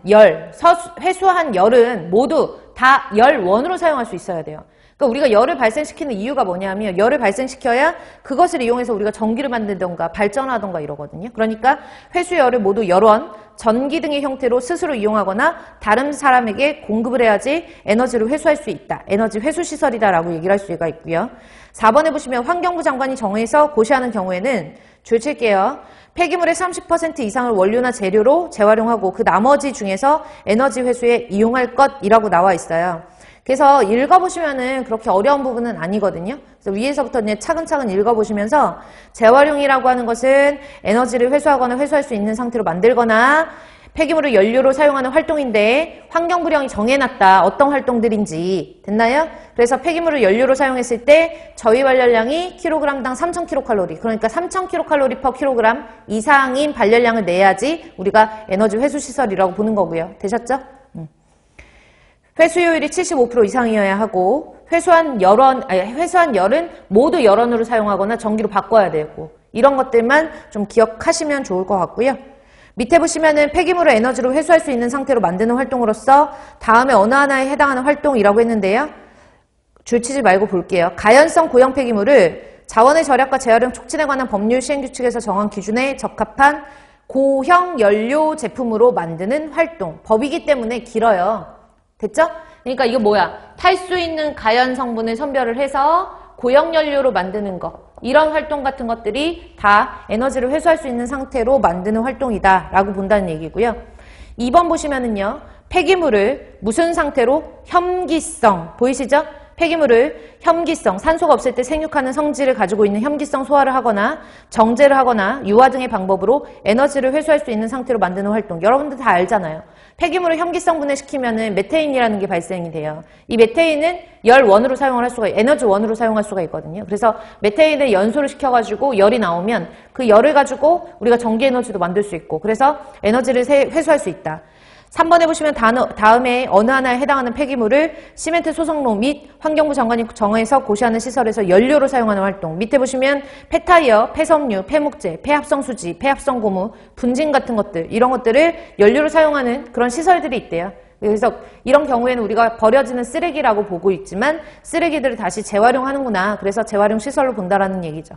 회수한 열은 모두 다 열원으로 사용할 수 있어야 돼요. 그러니까 우리가 열을 발생시키는 이유가 뭐냐면 열을 발생시켜야 그것을 이용해서 우리가 전기를 만들던가 발전하던가 이러거든요. 그러니까 회수열을 모두 열원, 전기 등의 형태로 스스로 이용하거나 다른 사람에게 공급을 해야지 에너지를 회수할 수 있다. 에너지 회수 시설이다라고 얘기를 할 수가 있고요. 4번에 보시면 환경부 장관이 정해서 고시하는 경우에는 줄칠게요. 폐기물의 30% 이상을 원료나 재료로 재활용하고 그 나머지 중에서 에너지 회수에 이용할 것이라고 나와 있어요. 그래서 읽어보시면은 그렇게 어려운 부분은 아니거든요. 그래서 위에서부터 이제 차근차근 읽어보시면서 재활용이라고 하는 것은 에너지를 회수하거나 회수할 수 있는 상태로 만들거나 폐기물을 연료로 사용하는 활동인데 환경부령이 정해놨다. 어떤 활동들인지. 됐나요? 그래서 폐기물을 연료로 사용했을 때 저위 발열량이 킬로그램당 3,000kcal 그러니까 3,000kcal per 킬로그램 이상인 발열량을 내야지 우리가 에너지 회수시설이라고 보는 거고요. 되셨죠? 회수효율이 75% 이상이어야 하고 회수한 열은 모두 열원으로 사용하거나 전기로 바꿔야 되고 이런 것들만 좀 기억하시면 좋을 것 같고요. 밑에 보시면은 폐기물을 에너지로 회수할 수 있는 상태로 만드는 활동으로서 다음에 어느 하나에 해당하는 활동이라고 했는데요. 줄치지 말고 볼게요. 가연성 고형 폐기물을 자원의 절약과 재활용 촉진에 관한 법률 시행규칙에서 정한 기준에 적합한 고형 연료 제품으로 만드는 활동. 법이기 때문에 길어요. 됐죠? 그러니까 이거 뭐야? 탈 수 있는 가연 성분을 선별을 해서 고형 연료로 만드는 거. 이런 활동 같은 것들이 다 에너지를 회수할 수 있는 상태로 만드는 활동이다 라고 본다는 얘기고요. 2번 보시면은요. 폐기물을 무슨 상태로? 혐기성. 보이시죠? 폐기물을 혐기성, 산소가 없을 때 생육하는 성질을 가지고 있는 혐기성 소화를 하거나 정제를 하거나 유화 등의 방법으로 에너지를 회수할 수 있는 상태로 만드는 활동. 여러분들 다 알잖아요. 폐기물을 혐기성 분해시키면은 메테인이라는 게 발생이 돼요. 이 메테인은 열원으로 사용을 할 수가, 에너지원으로 사용할 수가 있거든요. 그래서 메테인을 연소를 시켜가지고 열이 나오면 그 열을 가지고 우리가 전기 에너지도 만들 수 있고, 그래서 에너지를 회수할 수 있다. 3번에 보시면 다음에 어느 하나에 해당하는 폐기물을 시멘트 소성로 및 환경부 장관이 정해서 고시하는 시설에서 연료로 사용하는 활동. 밑에 보시면 폐타이어, 폐섬유, 폐목재, 폐합성 수지, 폐합성 고무, 분진 같은 것들, 이런 것들을 연료로 사용하는 그런 시설들이 있대요. 그래서 이런 경우에는 우리가 버려지는 쓰레기라고 보고 있지만 쓰레기들을 다시 재활용하는구나. 그래서 재활용 시설로 본다라는 얘기죠.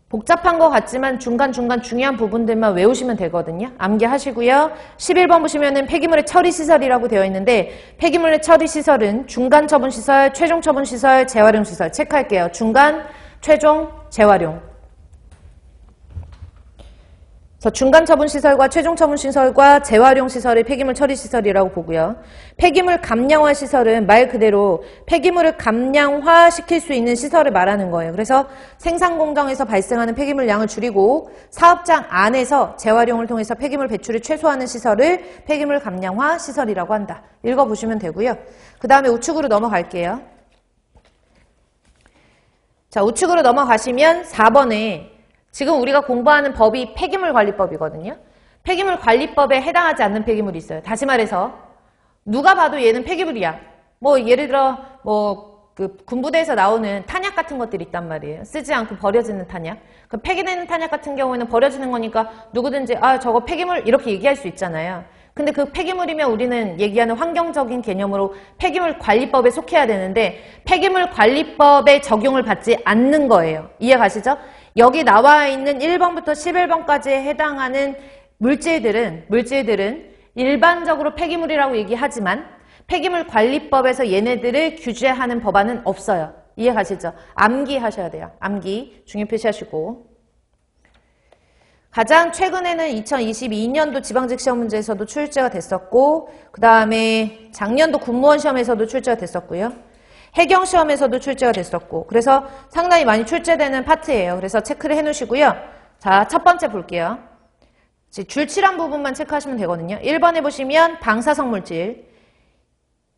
복잡한 것 같지만 중간중간 중요한 부분들만 외우시면 되거든요. 암기하시고요. 11번 보시면은 폐기물의 처리시설이라고 되어 있는데 폐기물의 처리시설은 중간처분시설, 최종처분시설, 재활용시설 체크할게요. 중간, 최종, 재활용. 그래서 중간처분시설과 최종처분시설과 재활용시설을 폐기물 처리시설이라고 보고요. 폐기물 감량화 시설은 말 그대로 폐기물을 감량화시킬 수 있는 시설을 말하는 거예요. 그래서 생산공장에서 발생하는 폐기물 양을 줄이고 사업장 안에서 재활용을 통해서 폐기물 배출을 최소화하는 시설을 폐기물 감량화 시설이라고 한다. 읽어보시면 되고요. 그 다음에 우측으로 넘어갈게요. 자, 우측으로 넘어가시면 4번에 지금 우리가 공부하는 법이 폐기물관리법이거든요. 폐기물관리법에 해당하지 않는 폐기물이 있어요. 다시 말해서 누가 봐도 얘는 폐기물이야. 뭐 예를 들어 그 군부대에서 나오는 탄약 같은 것들이 있단 말이에요. 쓰지 않고 버려지는 탄약. 그 폐기되는 탄약 같은 경우에는 버려지는 거니까 누구든지 아 저거 폐기물 이렇게 얘기할 수 있잖아요. 근데 그 폐기물이면 우리는 얘기하는 환경적인 개념으로 폐기물관리법에 속해야 되는데 폐기물관리법에 적용을 받지 않는 거예요. 이해 가시죠? 여기 나와 있는 1번부터 11번까지에 해당하는 물질들은 일반적으로 폐기물이라고 얘기하지만 폐기물관리법에서 얘네들을 규제하는 법안은 없어요. 이해 가시죠? 암기하셔야 돼요. 암기 중요 표시하시고. 가장 최근에는 2022년도 지방직 시험 문제에서도 출제가 됐었고 그 다음에 작년도 군무원 시험에서도 출제가 됐었고요. 해경 시험에서도 출제가 됐었고 그래서 상당히 많이 출제되는 파트예요. 그래서 체크를 해놓으시고요. 자, 첫 번째 볼게요. 줄칠한 부분만 체크하시면 되거든요. 1번에 보시면 방사성 물질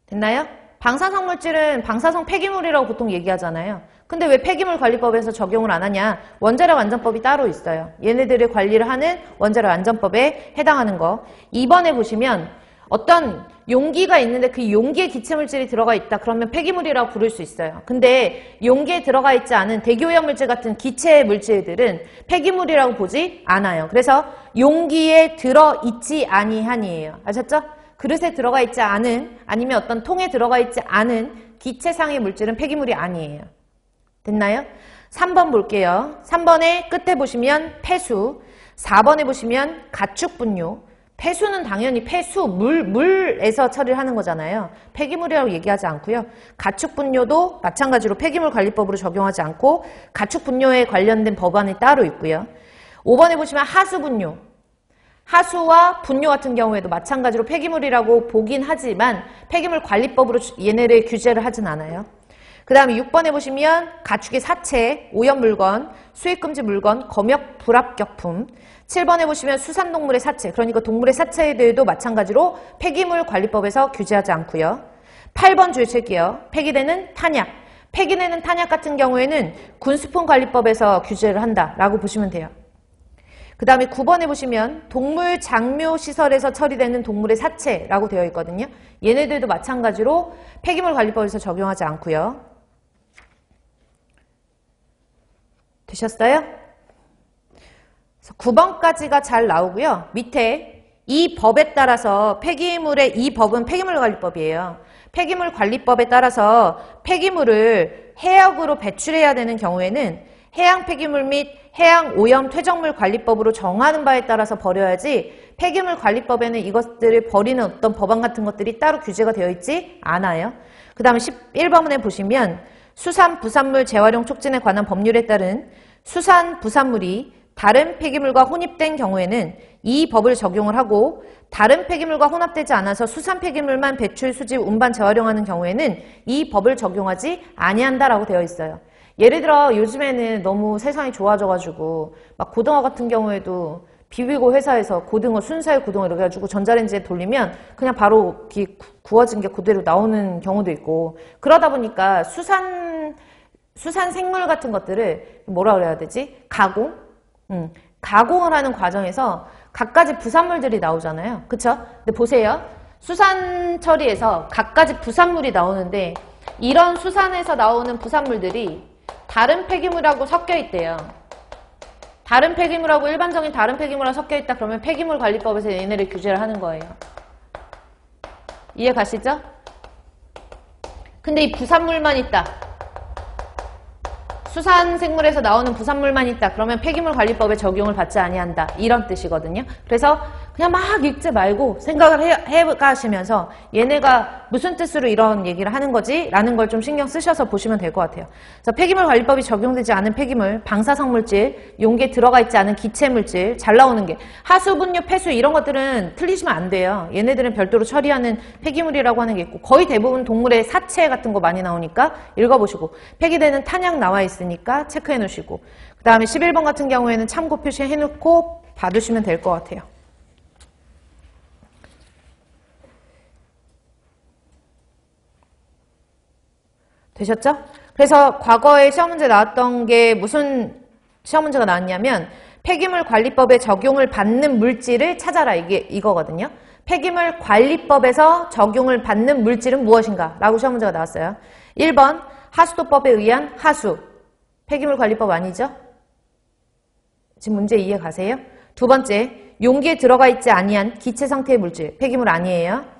됐나요? 방사성 물질은 방사성 폐기물이라고 보통 얘기하잖아요. 근데 왜 폐기물관리법에서 적용을 안 하냐? 원자력 안전법이 따로 있어요. 얘네들을 관리를 하는 원자력 안전법에 해당하는 거. 2번에 보시면 어떤 용기가 있는데 그 용기에 기체물질이 들어가 있다. 그러면 폐기물이라고 부를 수 있어요. 근데 용기에 들어가 있지 않은 대기오염 물질 같은 기체 물질들은 폐기물이라고 보지 않아요. 그래서 용기에 들어있지 아니한이에요. 아셨죠? 그릇에 들어가 있지 않은 아니면 어떤 통에 들어가 있지 않은 기체상의 물질은 폐기물이 아니에요. 됐나요? 3번 볼게요. 3번의 끝에 보시면 폐수, 4번에 보시면 가축분뇨. 폐수는 당연히 폐수, 물에서 처리를 하는 거잖아요. 폐기물이라고 얘기하지 않고요. 가축분뇨도 마찬가지로 폐기물관리법으로 적용하지 않고 가축분뇨에 관련된 법안이 따로 있고요. 5번에 보시면 하수분뇨. 하수와 분뇨 같은 경우에도 마찬가지로 폐기물이라고 보긴 하지만 폐기물관리법으로 얘네를 규제를 하진 않아요. 그 다음에 6번에 보시면 가축의 사체, 오염물건, 수입금지 물건, 검역 불합격품. 7번에 보시면 수산동물의 사체, 그러니까 동물의 사체들도 마찬가지로 폐기물관리법에서 규제하지 않고요. 8번 주의 칠게요. 폐기되는 탄약. 폐기되는 탄약 같은 경우에는 군수품관리법에서 규제를 한다라고 보시면 돼요. 그 다음에 9번에 보시면 동물 장묘시설에서 처리되는 동물의 사체라고 되어 있거든요. 얘네들도 마찬가지로 폐기물관리법에서 적용하지 않고요. 되셨어요? 9번까지가 잘 나오고요. 밑에 이 법에 따라서 폐기물의 이 법은 폐기물관리법이에요. 폐기물관리법에 따라서 폐기물을 해역으로 배출해야 되는 경우에는 해양 폐기물 및 해양 오염 퇴적물 관리법으로 정하는 바에 따라서 버려야지 폐기물 관리법에는 이것들을 버리는 어떤 법안 같은 것들이 따로 규제가 되어 있지 않아요. 그 다음에 11번에 보시면 수산 부산물 재활용 촉진에 관한 법률에 따른 수산 부산물이 다른 폐기물과 혼입된 경우에는 이 법을 적용을 하고 다른 폐기물과 혼합되지 않아서 수산 폐기물만 배출, 수집, 운반, 재활용하는 경우에는 이 법을 적용하지 아니한다라고 되어 있어요. 예를 들어 요즘에는 너무 세상이 좋아져가지고 막 고등어 같은 경우에도 비비고 회사에서 고등어, 순살 고등어 이렇게 해가지고 전자레인지에 돌리면 그냥 바로 구워진 게 그대로 나오는 경우도 있고 그러다 보니까 수산 생물 같은 것들을 뭐라 그래야 되지? 가공을 하는 과정에서 갖가지 부산물들이 나오잖아요. 그쵸? 근데 보세요. 수산 처리에서 갖가지 부산물이 나오는데 이런 수산에서 나오는 부산물들이 다른 폐기물하고 섞여 있대요. 다른 폐기물하고 일반적인 다른 폐기물하고 섞여 있다 그러면 폐기물관리법에서 얘네를 규제를 하는 거예요. 이해 가시죠? 근데 이 부산물만 있다. 수산생물에서 나오는 부산물만 있다. 그러면 폐기물관리법에 적용을 받지 아니한다. 이런 뜻이거든요. 그래서 그냥 막 읽지 말고 생각을 해가시면서 얘네가 무슨 뜻으로 이런 얘기를 하는 거지? 라는 걸 좀 신경 쓰셔서 보시면 될 것 같아요. 그래서 폐기물관리법이 적용되지 않은 폐기물, 방사성물질, 용기에 들어가 있지 않은 기체물질, 잘 나오는 게 하수, 분유, 폐수 이런 것들은 틀리시면 안 돼요. 얘네들은 별도로 처리하는 폐기물이라고 하는 게 있고 거의 대부분 동물의 사체 같은 거 많이 나오니까 읽어보시고 폐기되는 탄약 나와 있으니까 체크해 놓으시고 그 다음에 11번 같은 경우에는 참고 표시해 놓고 봐두시면 될 것 같아요. 되셨죠? 그래서 과거에 시험 문제 나왔던 게 무슨 시험 문제가 나왔냐면 폐기물관리법에 적용을 받는 물질을 찾아라 이거거든요. 폐기물관리법에서 적용을 받는 물질은 무엇인가? 라고 시험 문제가 나왔어요. 1번 하수도법에 의한 하수. 폐기물관리법 아니죠? 지금 문제 이해 가세요? 두 번째 용기에 들어가 있지 아니한 기체 상태의 물질. 폐기물 아니에요.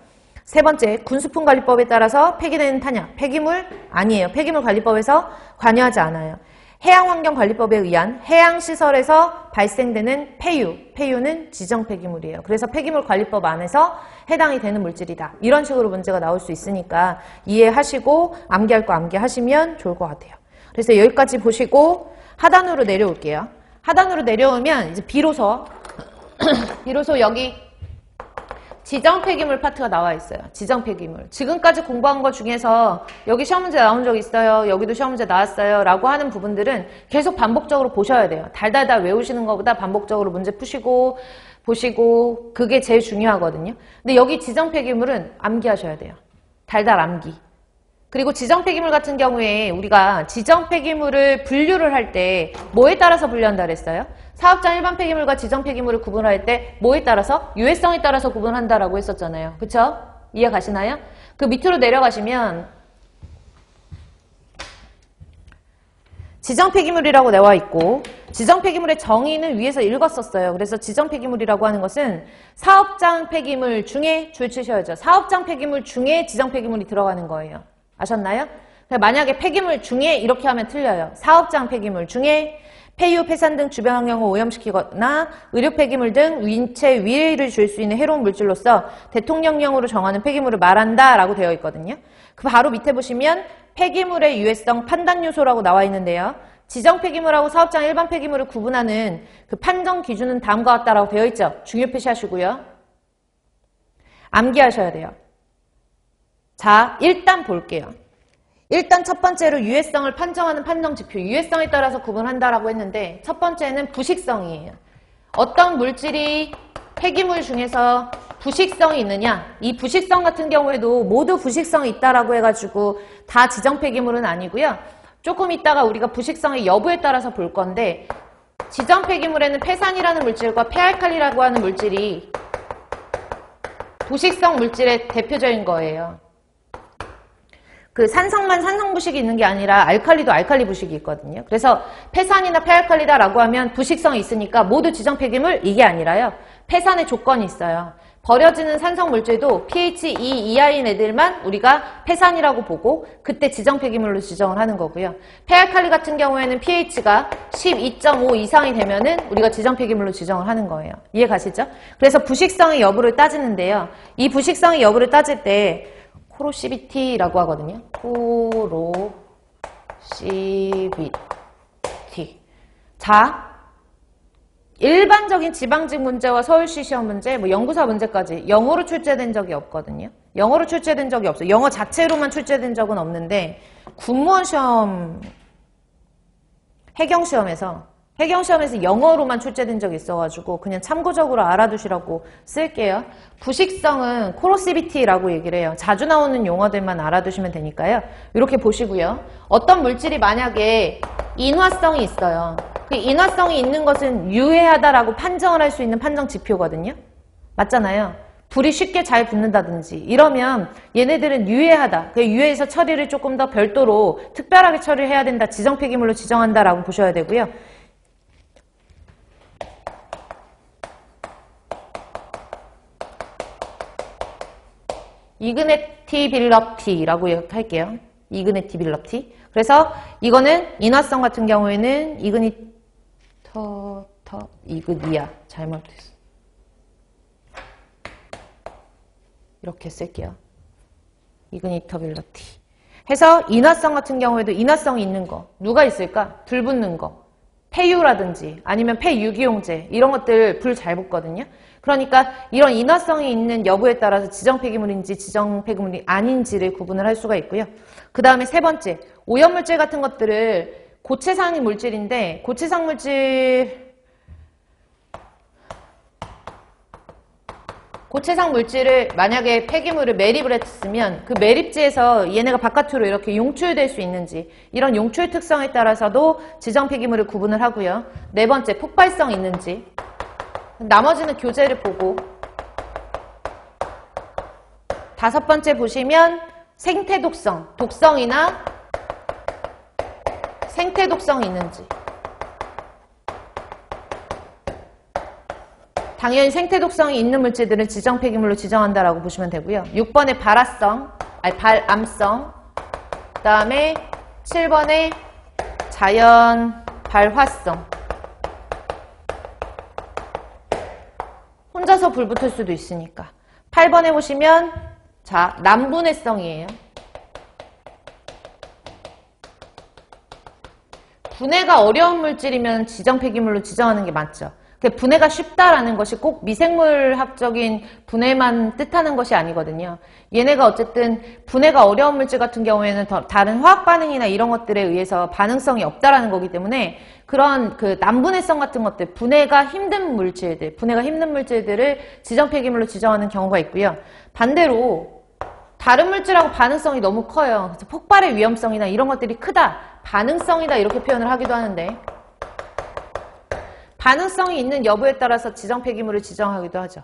세 번째, 군수품관리법에 따라서 폐기되는 탄약, 폐기물 아니에요. 폐기물관리법에서 관여하지 않아요. 해양환경관리법에 의한 해양시설에서 발생되는 폐유, 폐유는 지정폐기물이에요. 그래서 폐기물관리법 안에서 해당이 되는 물질이다. 이런 식으로 문제가 나올 수 있으니까 이해하시고 암기할 거 암기하시면 좋을 것 같아요. 그래서 여기까지 보시고 하단으로 내려올게요. 하단으로 내려오면 이제 비로소 여기 지정 폐기물 파트가 나와 있어요. 지정 폐기물. 지금까지 공부한 것 중에서 여기 시험 문제 나온 적 있어요. 여기도 시험 문제 나왔어요. 라고 하는 부분들은 계속 반복적으로 보셔야 돼요. 달달달 외우시는 것보다 반복적으로 문제 푸시고 보시고 그게 제일 중요하거든요. 근데 여기 지정 폐기물은 암기하셔야 돼요. 달달 암기. 그리고 지정 폐기물 같은 경우에 우리가 지정 폐기물을 분류를 할 때 뭐에 따라서 분류한다 그랬어요? 사업장 일반 폐기물과 지정 폐기물을 구분할 때 뭐에 따라서? 유해성에 따라서 구분한다라고 했었잖아요. 그쵸? 이해 가시나요? 그 밑으로 내려가시면 지정 폐기물이라고 나와 있고 지정 폐기물의 정의는 위에서 읽었었어요. 그래서 지정 폐기물이라고 하는 것은 사업장 폐기물 중에 줄 치셔야죠. 사업장 폐기물 중에 지정 폐기물이 들어가는 거예요. 아셨나요? 만약에 폐기물 중에 이렇게 하면 틀려요. 사업장 폐기물 중에 폐유, 폐산 등 주변 환경을 오염시키거나 의료 폐기물 등 인체 위해를 줄 수 있는 해로운 물질로서 대통령령으로 정하는 폐기물을 말한다 라고 되어 있거든요. 그 바로 밑에 보시면 폐기물의 유해성 판단 요소라고 나와 있는데요. 지정 폐기물하고 사업장 일반 폐기물을 구분하는 그 판정 기준은 다음과 같다라고 되어 있죠. 중요 표시하시고요. 암기하셔야 돼요. 자, 일단 볼게요. 일단 첫 번째로 유해성을 판정하는 판정 지표, 유해성에 따라서 구분한다라고 했는데 첫 번째는 부식성이에요. 어떤 물질이 폐기물 중에서 부식성이 있느냐? 이 부식성 같은 경우에도 모두 부식성이 있다라고 해가지고 다 지정 폐기물은 아니고요. 조금 있다가 우리가 부식성의 여부에 따라서 볼 건데 지정 폐기물에는 폐산이라는 물질과 폐알칼리라고 하는 물질이 부식성 물질의 대표적인 거예요. 그 산성만 산성 부식이 있는 게 아니라 알칼리도 알칼리 부식이 있거든요. 그래서 폐산이나 폐알칼리다라고 하면 부식성이 있으니까 모두 지정 폐기물 이게 아니라요. 폐산의 조건이 있어요. 버려지는 산성 물질도 pH 2 이하인 애들만 우리가 폐산이라고 보고 그때 지정 폐기물로 지정을 하는 거고요. 폐알칼리 같은 경우에는 pH가 12.5 이상이 되면은 우리가 지정 폐기물로 지정을 하는 거예요. 이해 가시죠? 그래서 부식성의 여부를 따지는데요. 이 부식성의 여부를 따질 때 코로시비티라고 하거든요. 코로시비티. 자, 일반적인 지방직 문제와 서울시 시험 문제, 뭐 연구사 문제까지 영어로 출제된 적이 없거든요. 영어로 출제된 적이 없어요. 영어 자체로만 출제된 적은 없는데 군무원 시험, 해경시험에서 영어로만 출제된 적이 있어가지고 그냥 참고적으로 알아두시라고 쓸게요. 부식성은 코로시비티라고 얘기를 해요. 자주 나오는 용어들만 알아두시면 되니까요. 이렇게 보시고요. 어떤 물질이 만약에 인화성이 있어요. 그 인화성이 있는 것은 유해하다라고 판정을 할 수 있는 판정 지표거든요. 맞잖아요. 불이 쉽게 잘 붙는다든지 이러면 얘네들은 유해하다. 그 유해해서 처리를 조금 더 별도로 특별하게 처리를 해야 된다. 지정 폐기물로 지정한다라고 보셔야 되고요. 이그네티빌럽티라고 할게요. 이그네티빌럽티. 그래서 이거는 인화성 같은 경우에는 이그니아 잘못됐어. 이렇게 쓸게요. 이그니터빌러티. 해서 인화성 같은 경우에도 인화성이 있는 거 누가 있을까? 불 붙는 거. 폐유라든지 아니면 폐유기용제 이런 것들 불 잘 붙거든요. 그러니까 이런 인화성이 있는 여부에 따라서 지정 폐기물인지 지정 폐기물이 아닌지를 구분을 할 수가 있고요. 그 다음에 세 번째, 오염물질 같은 것들을 고체상이 물질인데 고체상 물질을 만약에 폐기물을 매립을 했으면 그 매립지에서 얘네가 바깥으로 이렇게 용출될 수 있는지 이런 용출 특성에 따라서도 지정 폐기물을 구분을 하고요. 네 번째, 폭발성 있는지 나머지는 교재를 보고 다섯 번째 보시면 생태 독성, 독성이나 생태 독성이 있는지 당연히 생태 독성이 있는 물질들은 지정 폐기물로 지정한다라고 보시면 되고요. 6번에 발암성, 그 다음에 7번에 자연 발화성. 혼자서 불 붙을 수도 있으니까. 8번에 보시면 자, 난분해성이에요. 분해가 어려운 물질이면 지정 폐기물로 지정하는 게 맞죠. 분해가 쉽다라는 것이 꼭 미생물학적인 분해만 뜻하는 것이 아니거든요. 얘네가 어쨌든 분해가 어려운 물질 같은 경우에는 다른 화학 반응이나 이런 것들에 의해서 반응성이 없다라는 거기 때문에 그런 그 난분해성 같은 것들, 분해가 힘든 물질들을 지정 폐기물로 지정하는 경우가 있고요. 반대로 다른 물질하고 반응성이 너무 커요. 그래서 폭발의 위험성이나 이런 것들이 크다, 반응성이다 이렇게 표현을 하기도 하는데 반응성이 있는 여부에 따라서 지정 폐기물을 지정하기도 하죠.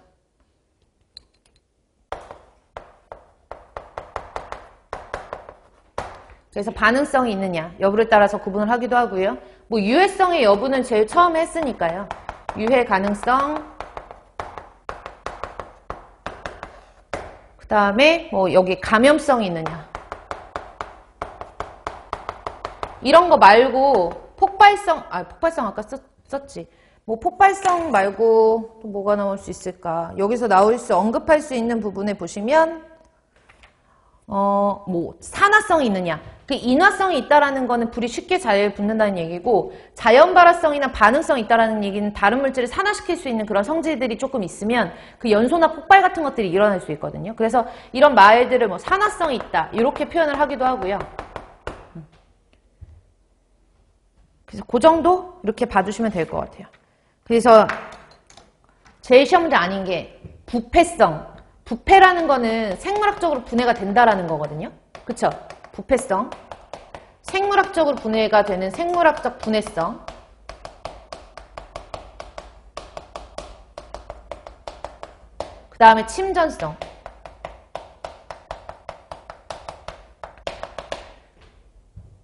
그래서 반응성이 있느냐 여부를 따라서 구분을 하기도 하고요. 뭐 유해성의 여부는 제일 처음에 했으니까요. 유해 가능성, 그 다음에 뭐 여기 감염성이 있느냐 이런 거 말고 폭발성 아까 썼지. 뭐 폭발성 말고 또 뭐가 나올 수 있을까? 여기서 언급할 수 있는 부분에 보시면 뭐 산화성이 있느냐? 그 인화성이 있다라는 거는 불이 쉽게 잘 붙는다는 얘기고 자연 발화성이나 반응성이 있다라는 얘기는 다른 물질을 산화시킬 수 있는 그런 성질들이 조금 있으면 그 연소나 폭발 같은 것들이 일어날 수 있거든요. 그래서 이런 말들을 뭐 산화성이 있다 이렇게 표현을 하기도 하고요. 그래서 그 정도 이렇게 봐주시면 될 것 같아요. 그래서 제일 시험 문제 아닌 게 부패성. 부패라는 거는 생물학적으로 분해가 된다라는 거거든요. 그쵸? 부패성. 생물학적으로 분해가 되는 생물학적 분해성. 그 다음에 침전성.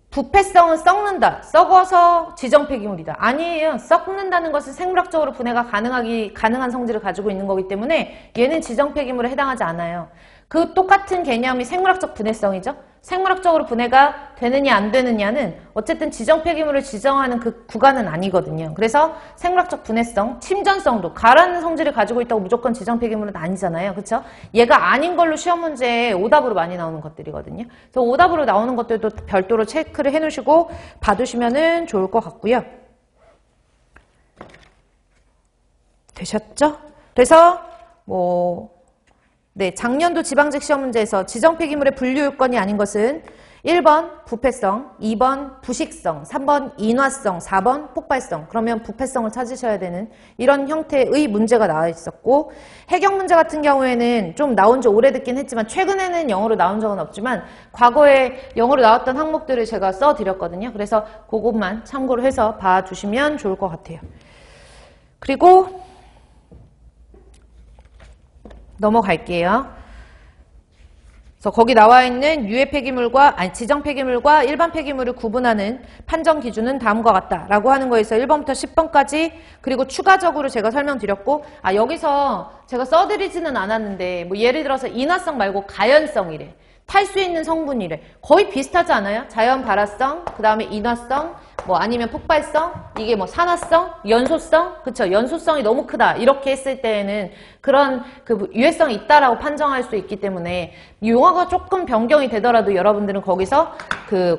부패성은 썩는다. 썩어서 지정 폐기물이다. 아니에요. 썩는다는 것은 생물학적으로 분해가 가능한 성질을 가지고 있는 거기 때문에 얘는 지정 폐기물에 해당하지 않아요. 그 똑같은 개념이 생물학적 분해성이죠. 생물학적으로 분해가 되느냐 안 되느냐는 어쨌든 지정 폐기물을 지정하는 그 구간은 아니거든요. 그래서 생물학적 분해성, 침전성도 가라앉는 성질을 가지고 있다고 무조건 지정 폐기물은 아니잖아요. 그렇죠? 얘가 아닌 걸로 시험 문제에 오답으로 많이 나오는 것들이거든요. 그래서 오답으로 나오는 것들도 별도로 체크를 해놓으시고 봐두시면 좋을 것 같고요. 되셨죠? 그래서 네, 작년도 지방직 시험 문제에서 지정 폐기물의 분류 요건이 아닌 것은 1번 부패성, 2번 부식성, 3번 인화성, 4번 폭발성. 그러면 부패성을 찾으셔야 되는 이런 형태의 문제가 나와 있었고, 해경 문제 같은 경우에는 좀 나온 지 오래됐긴 했지만 최근에는 영어로 나온 적은 없지만 과거에 영어로 나왔던 항목들을 제가 써드렸거든요. 그래서 그것만 참고로 해서 봐주시면 좋을 것 같아요. 그리고 넘어갈게요. 그래서 거기 나와 있는 유해 폐기물과 지정 폐기물과 일반 폐기물을 구분하는 판정 기준은 다음과 같다라고 하는 거에서 1번부터 10번까지 그리고 추가적으로 제가 설명드렸고 여기서 제가 써드리지는 않았는데 예를 들어서 인화성 말고 가연성이래. 탈 수 있는 성분이래. 거의 비슷하지 않아요? 자연 발화성, 그 다음에 인화성, 아니면 폭발성, 이게 산화성, 연소성, 그쵸? 연소성이 너무 크다. 이렇게 했을 때에는 그런 유해성이 있다라고 판정할 수 있기 때문에 용어가 조금 변경이 되더라도 여러분들은 거기서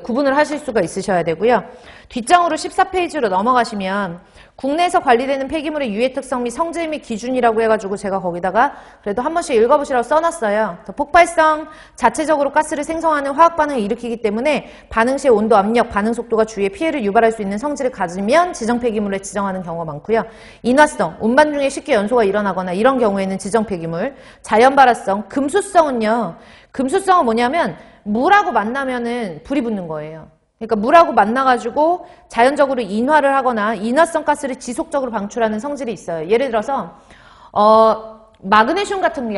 구분을 하실 수가 있으셔야 되고요. 뒷장으로 14페이지로 넘어가시면 국내에서 관리되는 폐기물의 유해 특성 및 성질 및 기준이라고 해가지고 제가 거기다가 그래도 한 번씩 읽어보시라고 써놨어요. 폭발성, 자체적으로 가스를 생성하는 화학 반응을 일으키기 때문에 반응 시의 온도, 압력, 반응 속도가 주위에 피해를 유발할 수 있는 성질을 가지면 지정 폐기물에 지정하는 경우가 많고요. 인화성, 운반 중에 쉽게 연소가 일어나거나 이런 경우에는 지정 폐기물. 자연 발화성, 금수성은요. 금수성은 뭐냐면 물하고 만나면은 불이 붙는 거예요. 그러니까 물하고 만나가지고 자연적으로 인화를 하거나 인화성 가스를 지속적으로 방출하는 성질이 있어요. 예를 들어서 마그네슘 같은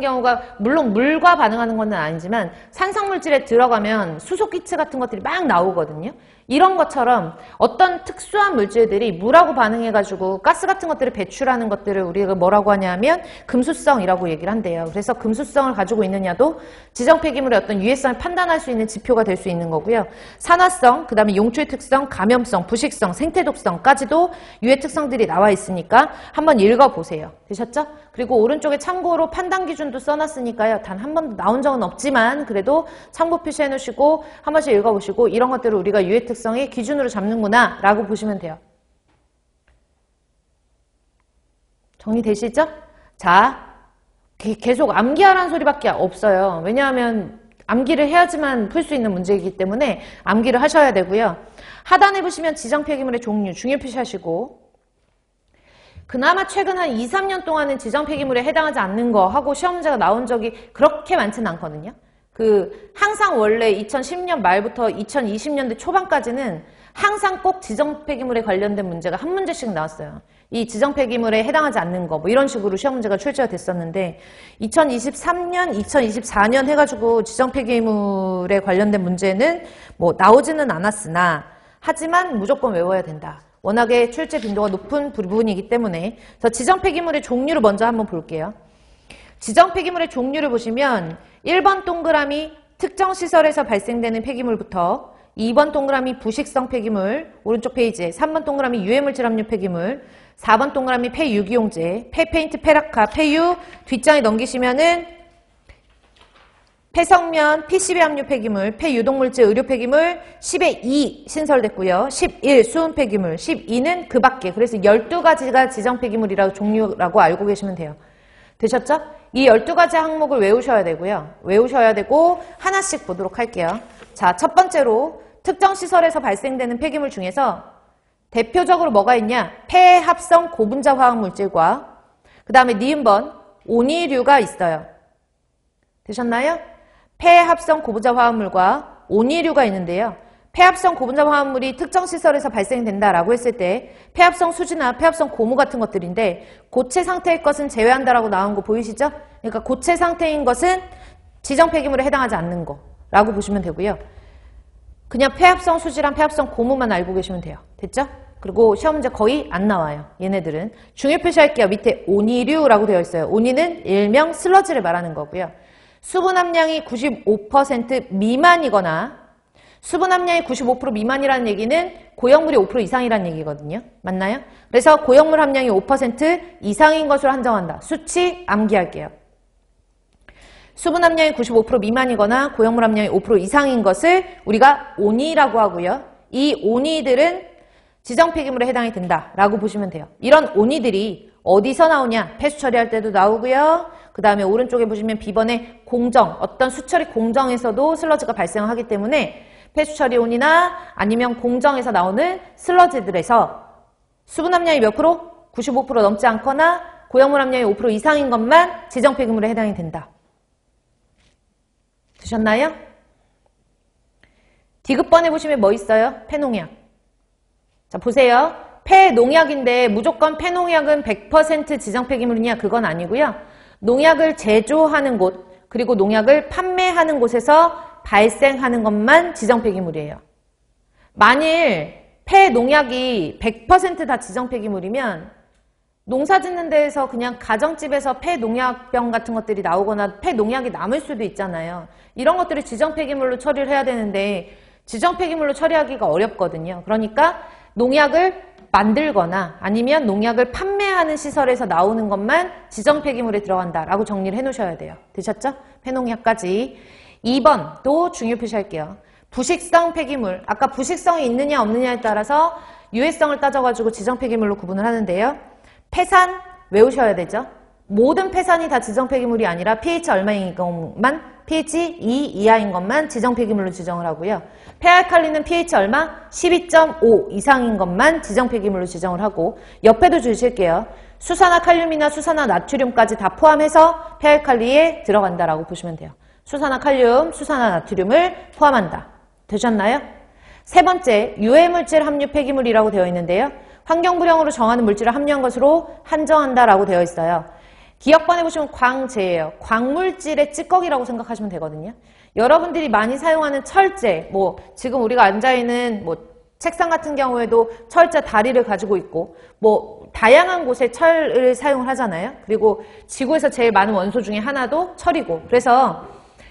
경우가 물론 물과 반응하는 건 아니지만 산성물질에 들어가면 수소기체 같은 것들이 막 나오거든요. 이런 것처럼 어떤 특수한 물질들이 물하고 반응해가지고 가스 같은 것들을 배출하는 것들을 우리가 뭐라고 하냐면 금수성이라고 얘기를 한대요. 그래서 금수성을 가지고 있느냐도 지정 폐기물의 어떤 유해성을 판단할 수 있는 지표가 될 수 있는 거고요. 산화성, 그 다음에 용초의 특성, 감염성, 부식성, 생태독성까지도 유해 특성들이 나와 있으니까 한번 읽어보세요. 되셨죠? 그리고 오른쪽에 참고로 판단 기준도 써놨으니까요. 단 한 번도 나온 적은 없지만 그래도 참고 표시해 놓으시고 한 번씩 읽어보시고 이런 것들을 우리가 유해 특성의 기준으로 잡는구나 라고 보시면 돼요. 정리되시죠? 자, 계속 암기하라는 소리밖에 없어요. 왜냐하면 암기를 해야지만 풀 수 있는 문제이기 때문에 암기를 하셔야 되고요. 하단에 보시면 지정 폐기물의 종류 중요 표시하시고 그나마 최근 한 2, 3년 동안은 지정 폐기물에 해당하지 않는 거 하고 시험 문제가 나온 적이 그렇게 많지는 않거든요. 항상 원래 2010년 말부터 2020년대 초반까지는 항상 꼭 지정 폐기물에 관련된 문제가 한 문제씩 나왔어요. 이 지정 폐기물에 해당하지 않는 거 이런 식으로 시험 문제가 출제가 됐었는데 2023년, 2024년 해가지고 지정 폐기물에 관련된 문제는 나오지는 않았으나 하지만 무조건 외워야 된다. 워낙에 출제 빈도가 높은 부분이기 때문에 그래서 지정 폐기물의 종류를 먼저 한번 볼게요. 지정 폐기물의 종류를 보시면 1번 동그라미 특정 시설에서 발생되는 폐기물부터 2번 동그라미 부식성 폐기물 오른쪽 페이지에 3번 동그라미 유해물질 함유 폐기물 4번 동그라미 폐유기용제, 폐페인트, 폐락화, 폐유 뒷장에 넘기시면은 폐성면, PCB 함유 폐기물, 폐유독물질, 의료 폐기물 10에 2 신설됐고요. 11 수은 폐기물, 12는 그 밖에 그래서 12가지가 지정 폐기물이라고 종류라고 알고 계시면 돼요. 되셨죠? 이 12가지 항목을 외우셔야 되고요. 외우셔야 되고 하나씩 보도록 할게요. 자, 첫 번째로 특정 시설에서 발생되는 폐기물 중에서 대표적으로 뭐가 있냐? 폐합성 고분자 화학물질과 그 다음에 니은번 온이류가 있어요. 되셨나요? 폐합성 고분자 화합물과 온이류가 있는데요. 폐합성 고분자 화합물이 특정 시설에서 발생된다라고 했을 때 폐합성 수지나 폐합성 고무 같은 것들인데 고체 상태의 것은 제외한다라고 나온 거 보이시죠? 그러니까 고체 상태인 것은 지정 폐기물에 해당하지 않는 거라고 보시면 되고요. 그냥 폐합성 수지랑 폐합성 고무만 알고 계시면 돼요. 됐죠? 그리고 시험 문제 거의 안 나와요. 얘네들은. 중요 표시할게요. 밑에 온이류라고 되어 있어요. 온이는 일명 슬러지를 말하는 거고요. 수분 함량이 95% 미만이거나 수분 함량이 95% 미만이라는 얘기는 고형물이 5% 이상이라는 얘기거든요. 맞나요? 그래서 고형물 함량이 5% 이상인 것으로 한정한다. 수치 암기할게요. 수분 함량이 95% 미만이거나 고형물 함량이 5% 이상인 것을 우리가 온이라고 하고요. 이 온이들은 지정 폐기물에 해당이 된다라고 보시면 돼요. 이런 온이들이 어디서 나오냐? 폐수 처리할 때도 나오고요. 그 다음에 오른쪽에 보시면 B번에 공정, 어떤 수처리 공정에서도 슬러지가 발생하기 때문에 폐수 처리 온이나 아니면 공정에서 나오는 슬러지들에서 수분 함량이 몇 프로? 95% 넘지 않거나 고형물 함량이 5% 이상인 것만 지정 폐기물에 해당이 된다. 드셨나요? D급번에 보시면 뭐 있어요? 폐농약. 자, 보세요. 폐농약인데 무조건 폐농약은 100% 지정 폐기물이냐? 그건 아니고요. 농약을 제조하는 곳, 그리고 농약을 판매하는 곳에서 발생하는 것만 지정 폐기물이에요. 만일 폐농약이 100% 다 지정 폐기물이면 농사 짓는 데에서 그냥 가정집에서 폐농약병 같은 것들이 나오거나 폐농약이 남을 수도 있잖아요. 이런 것들을 지정 폐기물로 처리를 해야 되는데 지정 폐기물로 처리하기가 어렵거든요. 그러니까 농약을 만들거나 아니면 농약을 판매하는 시설에서 나오는 것만 지정 폐기물에 들어간다라고 정리를 해놓으셔야 돼요. 되셨죠? 폐농약까지. 2번 또 중요 표시할게요. 부식성 폐기물. 아까 부식성이 있느냐 없느냐에 따라서 유해성을 따져가지고 지정 폐기물로 구분을 하는데요. 폐산 외우셔야 되죠. 모든 폐산이 다 지정 폐기물이 아니라 pH 얼마인 것만 pH 2 이하인 것만 지정 폐기물로 지정을 하고요. 폐알칼리는 pH 얼마? 12.5 이상인 것만 지정 폐기물로 지정을 하고 옆에도 주실게요. 수산화 칼륨이나 수산화 나트륨까지 다 포함해서 폐알칼리에 들어간다라고 보시면 돼요. 수산화 칼륨, 수산화 나트륨을 포함한다. 되셨나요? 세 번째, 유해물질 함유 폐기물이라고 되어 있는데요. 환경부령으로 정하는 물질을 함유한 것으로 한정한다라고 되어 있어요. 기억번에 보시면 광재예요. 광물질의 찌꺼기라고 생각하시면 되거든요. 여러분들이 많이 사용하는 철제, 지금 우리가 앉아있는 책상 같은 경우에도 철제 다리를 가지고 있고 다양한 곳에 철을 사용을 하잖아요. 그리고 지구에서 제일 많은 원소 중에 하나도 철이고 그래서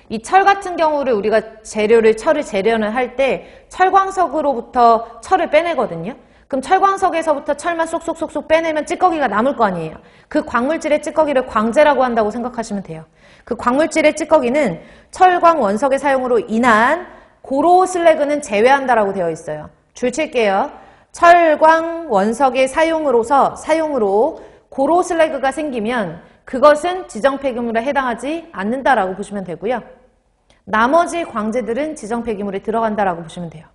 이 철 같은 경우를 우리가 철을 재련을 할 때 철광석으로부터 철을 빼내거든요. 그럼 철광석에서부터 철만 쏙쏙쏙쏙 빼내면 찌꺼기가 남을 거 아니에요. 그 광물질의 찌꺼기를 광재라고 한다고 생각하시면 돼요. 그 광물질의 찌꺼기는 철광 원석의 사용으로 인한 고로 슬래그는 제외한다라고 되어 있어요. 줄 칠게요. 철광 원석의 사용으로 고로 슬래그가 생기면 그것은 지정 폐기물에 해당하지 않는다라고 보시면 되고요. 나머지 광재들은 지정 폐기물에 들어간다라고 보시면 돼요.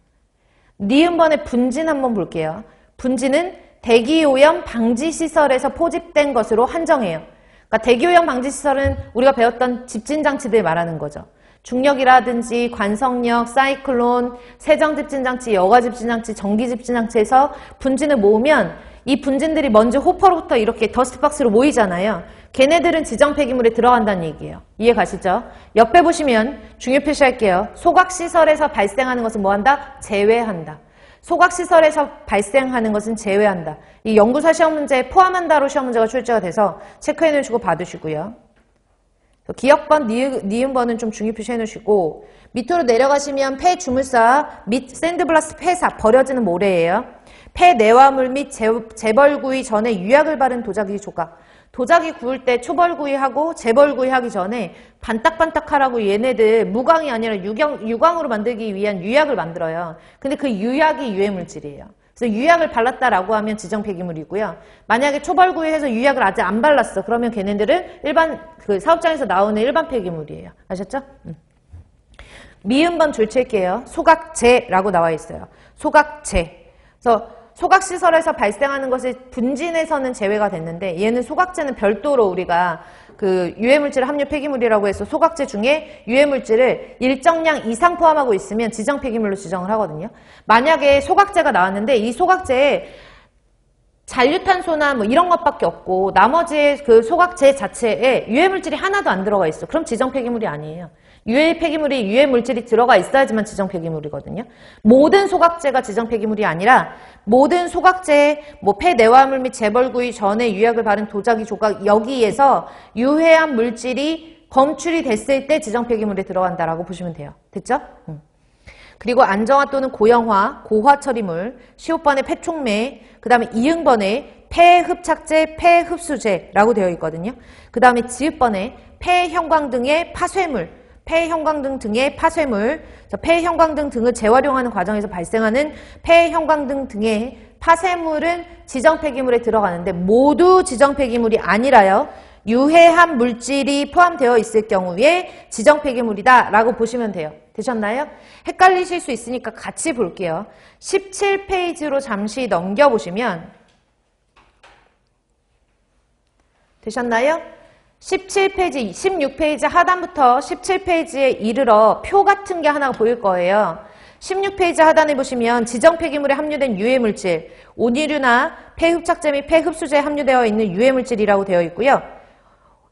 니은번의 분진 한번 볼게요. 분진은 대기오염 방지시설에서 포집된 것으로 한정해요. 그러니까 대기오염 방지시설은 우리가 배웠던 집진장치들 말하는 거죠. 중력이라든지 관성력, 사이클론, 세정집진장치, 여과집진장치, 전기집진장치에서 분진을 모으면 이 분진들이 먼저 호퍼로부터 이렇게 더스트박스로 모이잖아요. 걔네들은 지정 폐기물에 들어간다는 얘기예요. 이해 가시죠? 옆에 보시면 중요 표시할게요. 소각시설에서 발생하는 것은 뭐한다? 제외한다. 소각시설에서 발생하는 것은 제외한다. 이 연구사 시험 문제에 포함한다로 시험 문제가 출제가 돼서 체크해 놓으시고 봐두시고요. 기억번, 니은번은 좀 중요 표시해 놓으시고 밑으로 내려가시면 폐주물사 및 샌드블라스트 폐사 버려지는 모래예요. 폐내화물 및 재벌구이 전에 유약을 바른 도자기 조각. 도자기 구울 때 초벌구이하고 재벌구이 하기 전에 반딱반딱하라고 얘네들 무광이 아니라 유광으로 만들기 위한 유약을 만들어요. 근데 그 유약이 유해물질이에요. 그래서 유약을 발랐다라고 하면 지정 폐기물이고요. 만약에 초벌구이해서 유약을 아직 안 발랐어. 그러면 걔네들은 일반 사업장에서 나오는 일반 폐기물이에요. 아셨죠? 미음번 줄칠게요. 소각재라고 나와 있어요. 소각재. 그래서 소각시설에서 발생하는 것이 분진에서는 제외가 됐는데 얘는 소각재는 별도로 우리가 그 유해물질 함유 폐기물이라고 해서 소각재 중에 유해물질을 일정량 이상 포함하고 있으면 지정 폐기물로 지정을 하거든요. 만약에 소각재가 나왔는데 이 소각재에 잔류탄소나 이런 것밖에 없고 나머지 그 소각재 자체에 유해물질이 하나도 안 들어가 있어. 그럼 지정 폐기물이 아니에요. 유해물질이 들어가 있어야지만 지정 폐기물이거든요. 모든 소각재가 지정 폐기물이 아니라 모든 소각재, 폐내화물 및 재벌구이 전에 유약을 바른 도자기 조각 여기에서 유해한 물질이 검출이 됐을 때 지정 폐기물에 들어간다라고 보시면 돼요. 됐죠? 그리고 안정화 또는 고형화, 고화 처리물, 15번에 폐촉매, 그 다음에 이응번에 폐흡착제, 폐흡수제라고 되어 있거든요. 그 다음에 지읒번에 폐형광 등의 파쇄물, 폐, 형광등 등의 파쇄물, 폐, 형광등 등을 재활용하는 과정에서 발생하는 폐, 형광등 등의 파쇄물은 지정폐기물에 들어가는데 모두 지정폐기물이 아니라요. 유해한 물질이 포함되어 있을 경우에 지정폐기물이다 라고 보시면 돼요. 되셨나요? 헷갈리실 수 있으니까 같이 볼게요. 17페이지로 잠시 넘겨보시면 되셨나요? 17페이지, 16페이지 하단부터 17페이지에 이르러 표 같은 게 하나 보일 거예요. 16페이지 하단에 보시면 지정폐기물에 함유된 유해물질, 온유류나 폐흡착제 및 폐흡수제에 함유되어 있는 유해물질이라고 되어 있고요.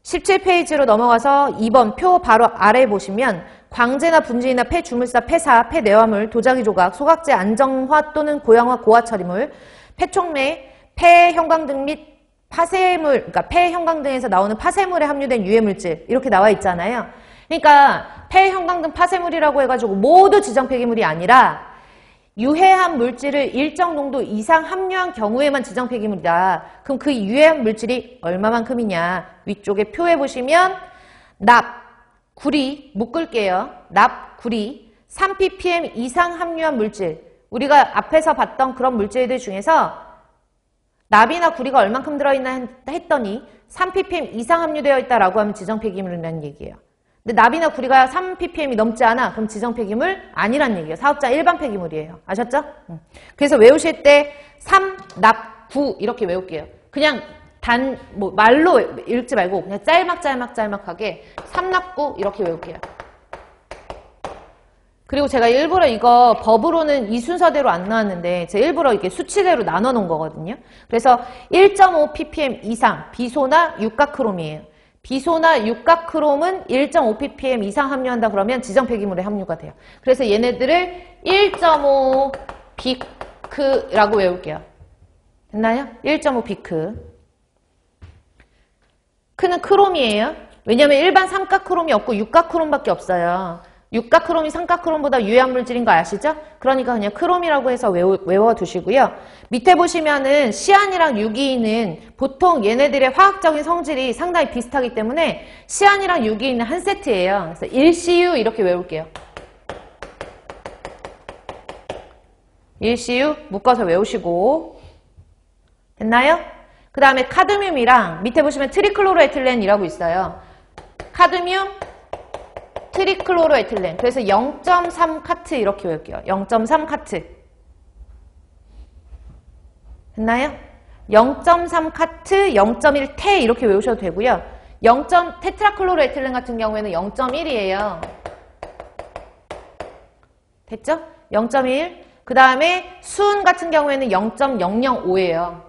17페이지로 넘어가서 2번 표 바로 아래 보시면 광제나 분진이나 폐주물사, 폐사, 폐내화물, 도자기 조각, 소각제, 안정화 또는 고양화, 고화 처리물, 폐촉매, 폐형광등 및 파쇄물, 그러니까 폐형광등에서 나오는 파쇄물에 함유된 유해물질 이렇게 나와 있잖아요. 그러니까 폐형광등 파쇄물이라고 해가지고 모두 지정폐기물이 아니라 유해한 물질을 일정 농도 이상 함유한 경우에만 지정폐기물이다. 그럼 그 유해한 물질이 얼마만큼이냐? 위쪽에 표에 보시면 납, 구리, 묶을게요. 납, 구리, 3ppm 이상 함유한 물질. 우리가 앞에서 봤던 그런 물질들 중에서 납이나 구리가 얼만큼 들어있나 했더니 3ppm 이상 함유되어 있다라고 하면 지정폐기물이라는 얘기예요. 근데 납이나 구리가 3ppm이 넘지 않아. 그럼 지정폐기물 아니란 얘기예요. 사업자 일반 폐기물이에요. 아셨죠? 그래서 외우실 때 3, 납, 구 이렇게 외울게요. 그냥 말로 읽지 말고 그냥 짤막하게 3, 납, 구 이렇게 외울게요. 그리고 제가 일부러 이거 법으로는 이 순서대로 안 나왔는데 제가 일부러 이렇게 수치대로 나눠 놓은 거거든요. 그래서 1.5 ppm 이상 비소나 육각크롬이에요. 비소나 육각크롬은 1.5 ppm 이상 함유한다 그러면 지정폐기물에 함유가 돼요. 그래서 얘네들을 1.5 비크라고 외울게요. 됐나요? 1.5 비크. 크는 크롬이에요. 왜냐면 일반 삼각크롬이 없고 육각크롬밖에 없어요. 육각크롬이 삼각크롬보다 유해한 물질인 거 아시죠? 그러니까 그냥 크롬이라고 해서 외워두시고요. 밑에 보시면은 시안이랑 유기인은 보통 얘네들의 화학적인 성질이 상당히 비슷하기 때문에 시안이랑 유기인은 한 세트예요. 그래서 1CU 이렇게 외울게요. 1CU 묶어서 외우시고 됐나요? 그 다음에 카드뮴이랑 밑에 보시면 트리클로로에틸렌이라고 있어요. 카드뮴 트리클로로에틸렌. 그래서 0.3 카트 이렇게 외울게요. 0.3 카트. 됐나요? 0.3 카트, 0.1 테 이렇게 외우셔도 되고요. 테트라클로로에틸렌 같은 경우에는 0.1이에요. 됐죠? 0.1. 그 다음에 수은 같은 경우에는 0.005예요.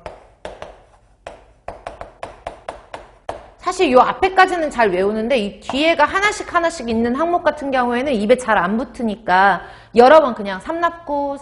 사실 이 앞에까지는 잘 외우는데 이 뒤에가 하나씩 있는 항목 같은 경우에는 입에 잘 안 붙으니까 여러 번 그냥 3납구,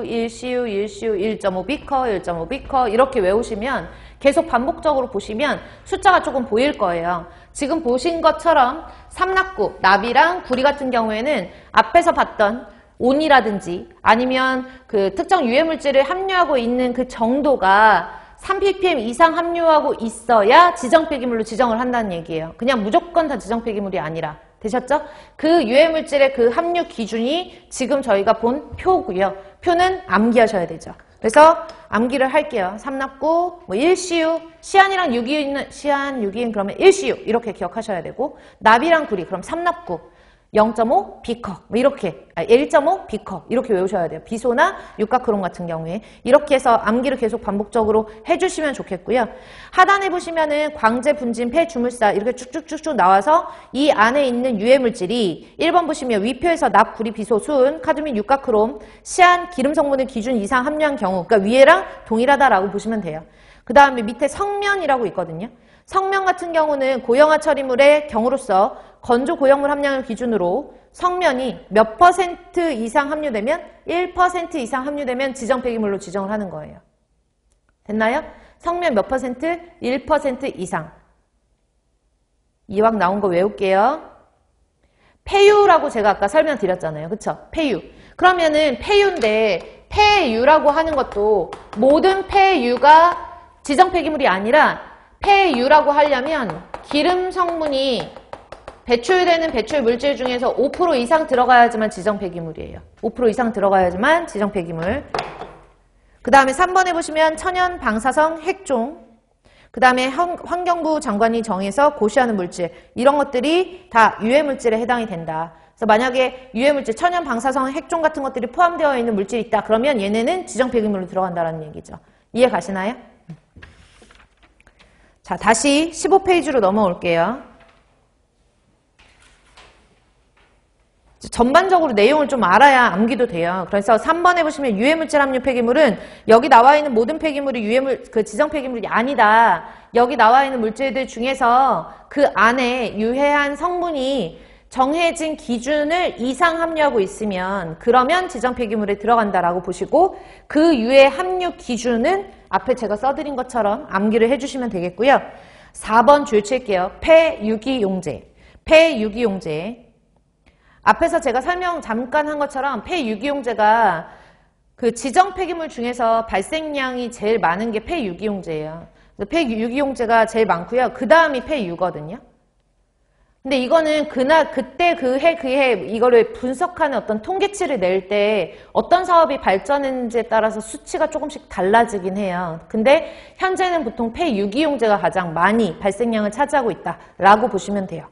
1CU, 1.5 비커, 1.5 비커 이렇게 외우시면 계속 반복적으로 보시면 숫자가 조금 보일 거예요. 지금 보신 것처럼 3납구, 납이랑 구리 같은 경우에는 앞에서 봤던 온이라든지 아니면 그 특정 유해물질을 함유하고 있는 그 정도가 3ppm 이상 함유하고 있어야 지정폐기물로 지정을 한다는 얘기예요. 그냥 무조건 다 지정폐기물이 아니라. 되셨죠? 그 유해물질의 그 함유 기준이 지금 저희가 본 표고요. 표는 암기하셔야 되죠. 그래서 암기를 할게요. 3납구, 1CU, 시안이랑 유기인, 시안, 유기인 그러면 1CU 이렇게 기억하셔야 되고 납이랑 구리 그럼 3납구. 0.5 비커 이렇게 1.5 비커 이렇게 외우셔야 돼요. 비소나 육각크롬 같은 경우에 이렇게 해서 암기를 계속 반복적으로 해주시면 좋겠고요. 하단에 보시면은 광제, 분진, 폐, 주물사 이렇게 쭉쭉쭉쭉 나와서 이 안에 있는 유해물질이 1번 보시면 위표에서 납, 구리, 비소, 수은, 카드뮴, 육각크롬, 시안, 기름 성분의 기준 이상 함유한 경우 그러니까 위에랑 동일하다라고 보시면 돼요. 그 다음에 밑에 성면이라고 있거든요. 성면 같은 경우는 고형화 처리물의 경우로서 건조 고형물 함량을 기준으로 성면이 몇 % 이상 함유되면 1% 이상 함유되면 지정폐기물로 지정을 하는 거예요. 됐나요? 성면 몇 %? 1% 이상. 이왕 나온 거 외울게요. 폐유라고 제가 아까 설명드렸잖아요. 그쵸? 폐유. 그러면은 폐유인데 폐유라고 하는 것도 모든 폐유가 지정폐기물이 아니라 폐유라고 하려면 기름 성분이 배출되는 배출 물질 중에서 5% 이상 들어가야지만 지정 폐기물이에요. 5% 이상 들어가야지만 지정 폐기물. 그 다음에 3번에 보시면 천연 방사성 핵종. 그 다음에 환경부 장관이 정해서 고시하는 물질. 이런 것들이 다 유해물질에 해당이 된다. 그래서 만약에 유해물질, 천연 방사성 핵종 같은 것들이 포함되어 있는 물질이 있다. 그러면 얘네는 지정 폐기물로 들어간다는 얘기죠. 이해 가시나요? 자, 다시 15페이지로 넘어올게요. 전반적으로 내용을 좀 알아야 암기도 돼요. 그래서 3번에 보시면 유해물질 함유 폐기물은 여기 나와 있는 모든 폐기물이 지정 폐기물이 아니다. 여기 나와 있는 물질들 중에서 그 안에 유해한 성분이 정해진 기준을 이상 함유하고 있으면 그러면 지정 폐기물에 들어간다라고 보시고 그 유해 함유 기준은 앞에 제가 써드린 것처럼 암기를 해주시면 되겠고요. 4번 줄 칠게요. 폐유기용제. 폐유기용제. 앞에서 제가 설명 잠깐 한 것처럼 폐유기용제가 그 지정 폐기물 중에서 발생량이 제일 많은 게 폐유기용제예요. 폐유기용제가 제일 많고요. 그 다음이 폐유거든요. 근데 이거는 그때 그 해 이거를 분석하는 어떤 통계치를 낼 때 어떤 사업이 발전했는지에 따라서 수치가 조금씩 달라지긴 해요. 근데 현재는 보통 폐유기용제가 가장 많이 발생량을 차지하고 있다라고 보시면 돼요.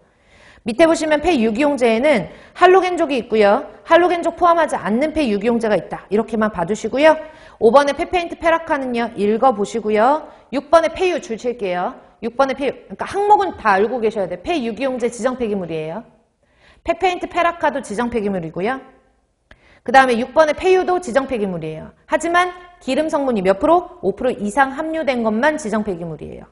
밑에 보시면 폐유기용제에는 할로겐족이 있고요. 할로겐족 포함하지 않는 폐유기용제가 있다. 이렇게만 봐두시고요. 5번의 폐페인트 페라카는요. 읽어보시고요. 6번의 폐유 줄 칠게요. 6번의 폐유, 그러니까 항목은 다 알고 계셔야 돼요. 폐유기용제 지정 폐기물이에요. 폐페인트 페라카도 지정 폐기물이고요. 그 다음에 6번의 폐유도 지정 폐기물이에요. 하지만 기름 성분이 몇 프로? 5% 이상 함유된 것만 지정 폐기물이에요.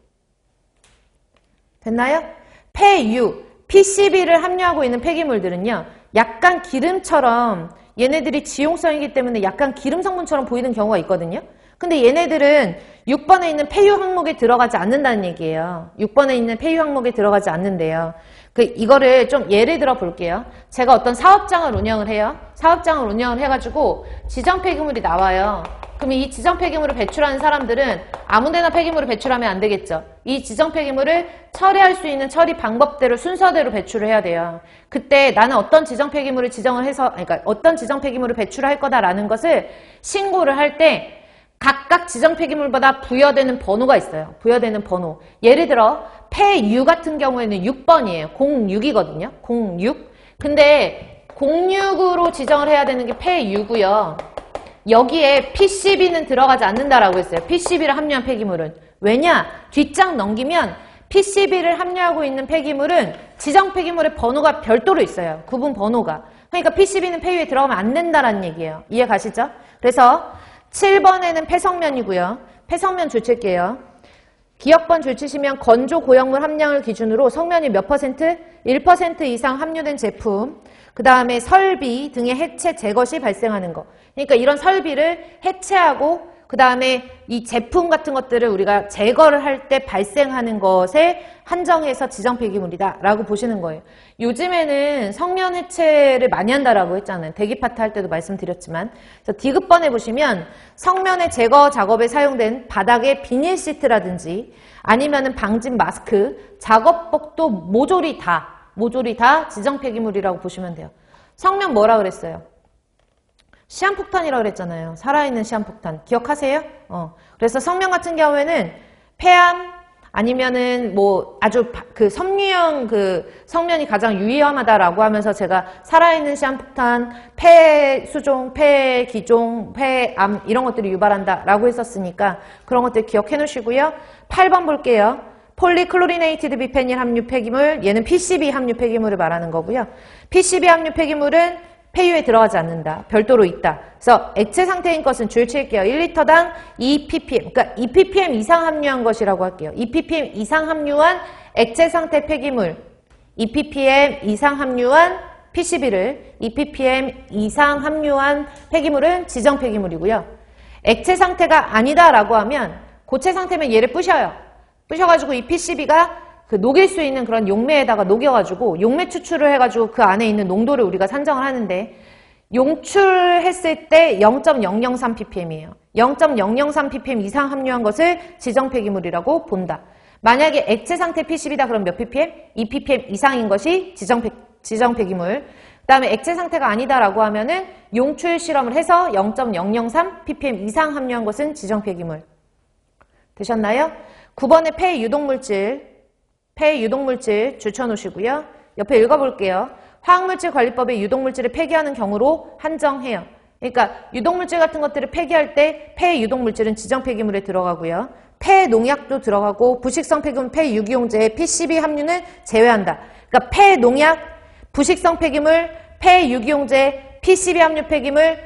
됐나요? 폐유. PCB를 함유하고 있는 폐기물들은요. 약간 기름처럼 얘네들이 지용성이기 때문에 약간 기름 성분처럼 보이는 경우가 있거든요. 근데 얘네들은 6번에 있는 폐유 항목에 들어가지 않는다는 얘기예요. 6번에 있는 폐유 항목에 들어가지 않는데요. 이거를 좀 예를 들어 볼게요. 제가 어떤 사업장을 운영을 해요. 사업장을 운영을 해가지고 지정 폐기물이 나와요. 그럼 이 지정 폐기물을 배출하는 사람들은 아무데나 폐기물을 배출하면 안 되겠죠. 이 지정 폐기물을 처리할 수 있는 처리 방법대로 순서대로 배출을 해야 돼요. 그때 나는 어떤 지정 폐기물을 지정을 해서, 그러니까 어떤 지정 폐기물을 배출할 거다라는 것을 신고를 할 때 각각 지정 폐기물마다 부여되는 번호가 있어요. 부여되는 번호. 예를 들어 폐유 같은 경우에는 6번이에요. 06이거든요. 06. 근데 06으로 지정을 해야 되는 게 폐유고요. 여기에 PCB는 들어가지 않는다라고 했어요. PCB를 함유한 폐기물은. 왜냐? 뒷장 넘기면 PCB를 함유하고 있는 폐기물은 지정 폐기물의 번호가 별도로 있어요. 구분 번호가. 그러니까 PCB는 폐유에 들어가면 안 된다라는 얘기예요. 이해 가시죠? 그래서 7번에는 폐성면이고요. 폐성면 줄 칠게요. 기억번 줄 치시면 건조 고형물 함량을 기준으로 성면이 몇 퍼센트? 1% 이상 함유된 제품. 그 다음에 설비 등의 해체 제거 시 발생하는 거. 그러니까 이런 설비를 해체하고 그 다음에 이 제품 같은 것들을 우리가 제거를 할 때 발생하는 것에 한정해서 지정 폐기물이다 라고 보시는 거예요. 요즘에는 성면 해체를 많이 한다라고 했잖아요. 대기파트 할 때도 말씀드렸지만. 그래서 디귿번에 보시면 성면의 제거 작업에 사용된 바닥의 비닐 시트라든지 아니면은 방진 마스크, 작업복도 모조리 다 지정 폐기물이라고 보시면 돼요. 성면 뭐라 그랬어요? 시한폭탄이라고 그랬잖아요. 살아있는 시한폭탄. 기억하세요? 그래서 성면 같은 경우에는 폐암 아니면은 뭐 아주 그 섬유형 그 성면이 가장 위험하다라고 하면서 제가 살아있는 시한폭탄, 폐수종, 폐기종, 폐암 이런 것들이 유발한다라고 했었으니까 그런 것들 기억해 놓으시고요. 8번 볼게요. 폴리클로리네이티드 비페닐 함유 폐기물, 얘는 PCB 함유 폐기물을 말하는 거고요. PCB 함유 폐기물은 폐유에 들어가지 않는다. 별도로 있다. 그래서 액체 상태인 것은 줄 칠게요. 1리터당 2ppm, 그러니까 2ppm 이상 함유한 것이라고 할게요. 2ppm 이상 함유한 액체 상태 폐기물, 2ppm 이상 함유한 PCB를 2ppm 이상 함유한 폐기물은 지정 폐기물이고요. 액체 상태가 아니다라고 하면 고체 상태면 얘를 부셔요. 부셔가지고 이 PCB가 그 녹일 수 있는 그런 용매에다가 녹여가지고 용매 추출을 해가지고 그 안에 있는 농도를 우리가 산정을 하는데 용출했을 때 0.003ppm이에요. 0.003ppm 이상 함유한 것을 지정 폐기물이라고 본다. 만약에 액체 상태 P10이다 그럼 몇 ppm? 2ppm 이상인 것이 지정 폐기물. 그 다음에 액체 상태가 아니다라고 하면은 용출 실험을 해서 0.003 ppm 이상 함유한 것은 지정 폐기물. 되셨나요? 9번에 폐 유독물질 줄쳐놓으시고요. 옆에 읽어볼게요. 화학물질관리법에 유독물질을 폐기하는 경우로 한정해요. 그러니까 유독물질 같은 것들을 폐기할 때 폐유독물질은 지정 폐기물에 들어가고요. 폐농약도 들어가고 부식성 폐기물 폐유기용제에 P12 함유는 제외한다. 그러니까 폐농약, 부식성 폐기물, 폐유기용제, P12 함유 폐기물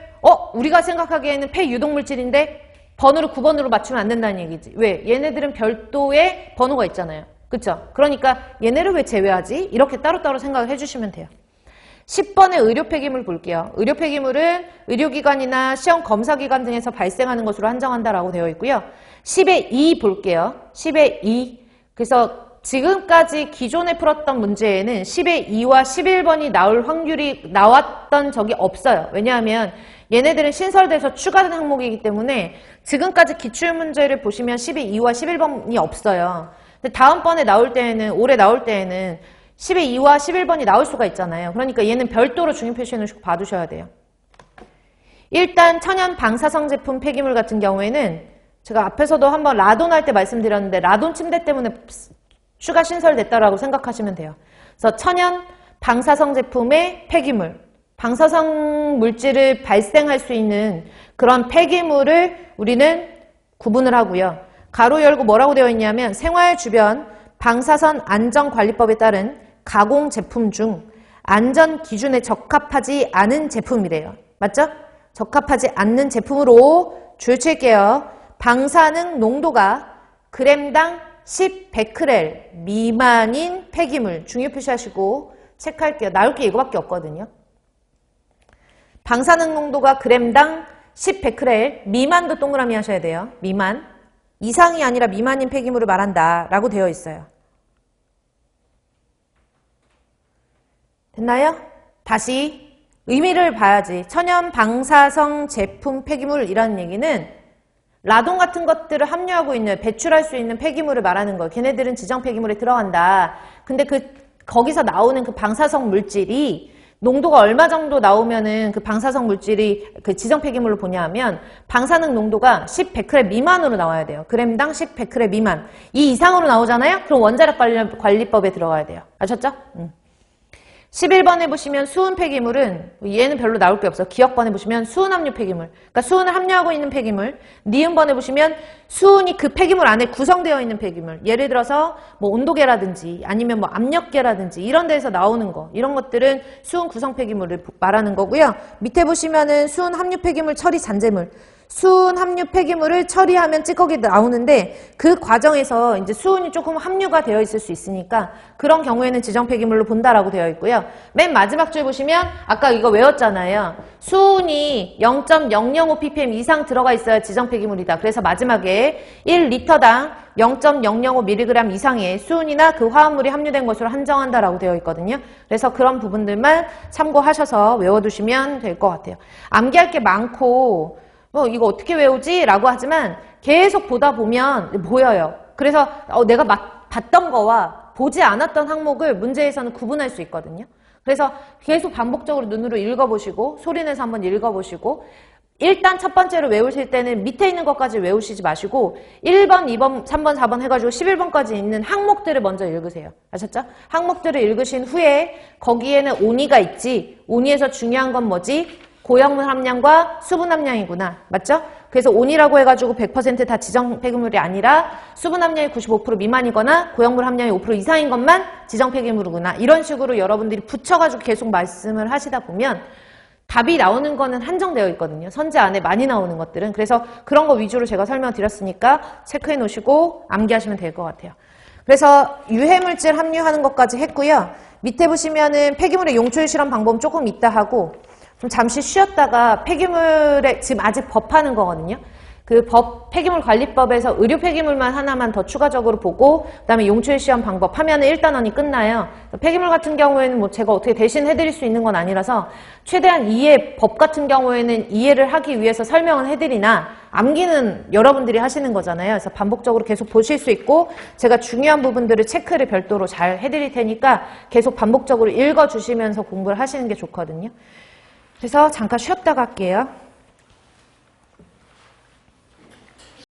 우리가 생각하기에는 폐유독물질인데 번호를 9번으로 맞추면 안 된다는 얘기지. 왜? 얘네들은 별도의 번호가 있잖아요. 그쵸? 그러니까 얘네를 왜 제외하지? 이렇게 따로따로 생각을 해주시면 돼요. 10번의 의료 폐기물 볼게요. 의료 폐기물은 의료기관이나 시험 검사기관 등에서 발생하는 것으로 한정한다라고 되어 있고요. 10의 2 볼게요. 10의 2. 그래서 지금까지 기존에 풀었던 문제에는 10의 2와 11번이 나올 확률이 나왔던 적이 없어요. 왜냐하면 얘네들은 신설돼서 추가된 항목이기 때문에 지금까지 기출문제를 보시면 10의 2와 11번이 없어요. 근데 다음번에 나올 때에는, 올해 나올 때에는 10의 2와 11번이 나올 수가 있잖아요. 그러니까 얘는 별도로 중요 표시해 놓으시고 봐두셔야 돼요. 일단 천연 방사성 제품 폐기물 같은 경우에는 제가 앞에서도 한번 라돈 할 때 말씀드렸는데 라돈 침대 때문에 추가 신설됐다라고 생각하시면 돼요. 그래서 천연 방사성 제품의 폐기물, 방사성 물질을 발생할 수 있는 그런 폐기물을 우리는 구분을 하고요. 가로 열고 뭐라고 되어 있냐면 생활 주변 방사선 안전관리법에 따른 가공 제품 중 안전 기준에 적합하지 않은 제품이래요. 맞죠? 적합하지 않는 제품으로 줄칠게요. 방사능 농도가 그램당 10 베크렐 미만인 폐기물 중요 표시하시고 체크할게요. 나올 게 이거밖에 없거든요. 방사능 농도가 그램당 10 베크렐 미만도 동그라미 하셔야 돼요. 미만. 이상이 아니라 미만인 폐기물을 말한다 라고 되어 있어요. 됐나요? 다시 의미를 봐야지. 천연 방사성 제품 폐기물이라는 얘기는 라돈 같은 것들을 함유하고 있는, 배출할 수 있는 폐기물을 말하는 거예요. 걔네들은 지정 폐기물에 들어간다. 근데 거기서 나오는 그 방사성 물질이 농도가 얼마 정도 나오면은 그 방사성 물질이 그 지정 폐기물로 보냐 하면 방사능 농도가 10 베크렐 미만으로 나와야 돼요. 그램당 10 베크렐 미만. 이 이상으로 나오잖아요? 그럼 원자력 관리법에 들어가야 돼요. 아셨죠? 11번에 보시면 수은 폐기물은 얘는 별로 나올 게 없어. 기억번에 보시면 수은 함유 폐기물. 그러니까 수은을 함유하고 있는 폐기물. 니은번에 보시면 수은이 그 폐기물 안에 구성되어 있는 폐기물. 예를 들어서 뭐 온도계라든지 아니면 뭐 압력계라든지 이런 데에서 나오는 거. 이런 것들은 수은 구성 폐기물을 말하는 거고요. 밑에 보시면은 수은 함유 폐기물 처리 잔재물. 수은 함유 폐기물을 처리하면 찌꺼기 나오는데 그 과정에서 이제 수은이 조금 함유가 되어 있을 수 있으니까 그런 경우에는 지정 폐기물로 본다라고 되어 있고요. 맨 마지막 줄 보시면 아까 이거 외웠잖아요. 수은이 0.005 ppm 이상 들어가 있어야 지정 폐기물이다. 그래서 마지막에 1리터당 0.005mg 이상의 수은이나 그 화합물이 함유된 것으로 한정한다라고 되어 있거든요. 그래서 그런 부분들만 참고하셔서 외워두시면 될 것 같아요. 암기할 게 많고 이거 어떻게 외우지? 라고 하지만 계속 보다 보면 보여요. 그래서 내가 봤던 거와 보지 않았던 항목을 문제에서는 구분할 수 있거든요. 그래서 계속 반복적으로 눈으로 읽어보시고 소리내서 한번 읽어보시고 일단 첫 번째로 외우실 때는 밑에 있는 것까지 외우시지 마시고 1번, 2번, 3번, 4번 해가지고 11번까지 있는 항목들을 먼저 읽으세요. 아셨죠? 항목들을 읽으신 후에 거기에는 온이가 있지. 온이에서 중요한 건 뭐지? 고형물 함량과 수분 함량이구나. 맞죠? 그래서 온이라고 해가지고 100% 다 지정 폐기물이 아니라 수분 함량이 95% 미만이거나 고형물 함량이 5% 이상인 것만 지정 폐기물이구나. 이런 식으로 여러분들이 붙여가지고 계속 말씀을 하시다 보면 답이 나오는 거는 한정되어 있거든요. 선제 안에 많이 나오는 것들은. 그래서 그런 거 위주로 제가 설명드렸으니까 체크해 놓으시고 암기하시면 될 것 같아요. 그래서 유해물질 함유하는 것까지 했고요. 밑에 보시면은 폐기물의 용출 실험 방법 조금 있다 하고 좀 잠시 쉬었다가 폐기물에 지금 아직 법하는 거거든요. 그 폐기물 관리법에서 의료 폐기물만 하나만 더 추가적으로 보고 그다음에 용출 시험 방법 하면은 1단원이 끝나요. 폐기물 같은 경우에는 뭐 제가 어떻게 대신 해드릴 수 있는 건 아니라서 최대한 법 같은 경우에는 이해를 하기 위해서 설명은 해드리나 암기는 여러분들이 하시는 거잖아요. 그래서 반복적으로 계속 보실 수 있고 제가 중요한 부분들을 체크를 별도로 잘 해드릴 테니까 계속 반복적으로 읽어주시면서 공부를 하시는 게 좋거든요. 그래서 잠깐 쉬었다 갈게요.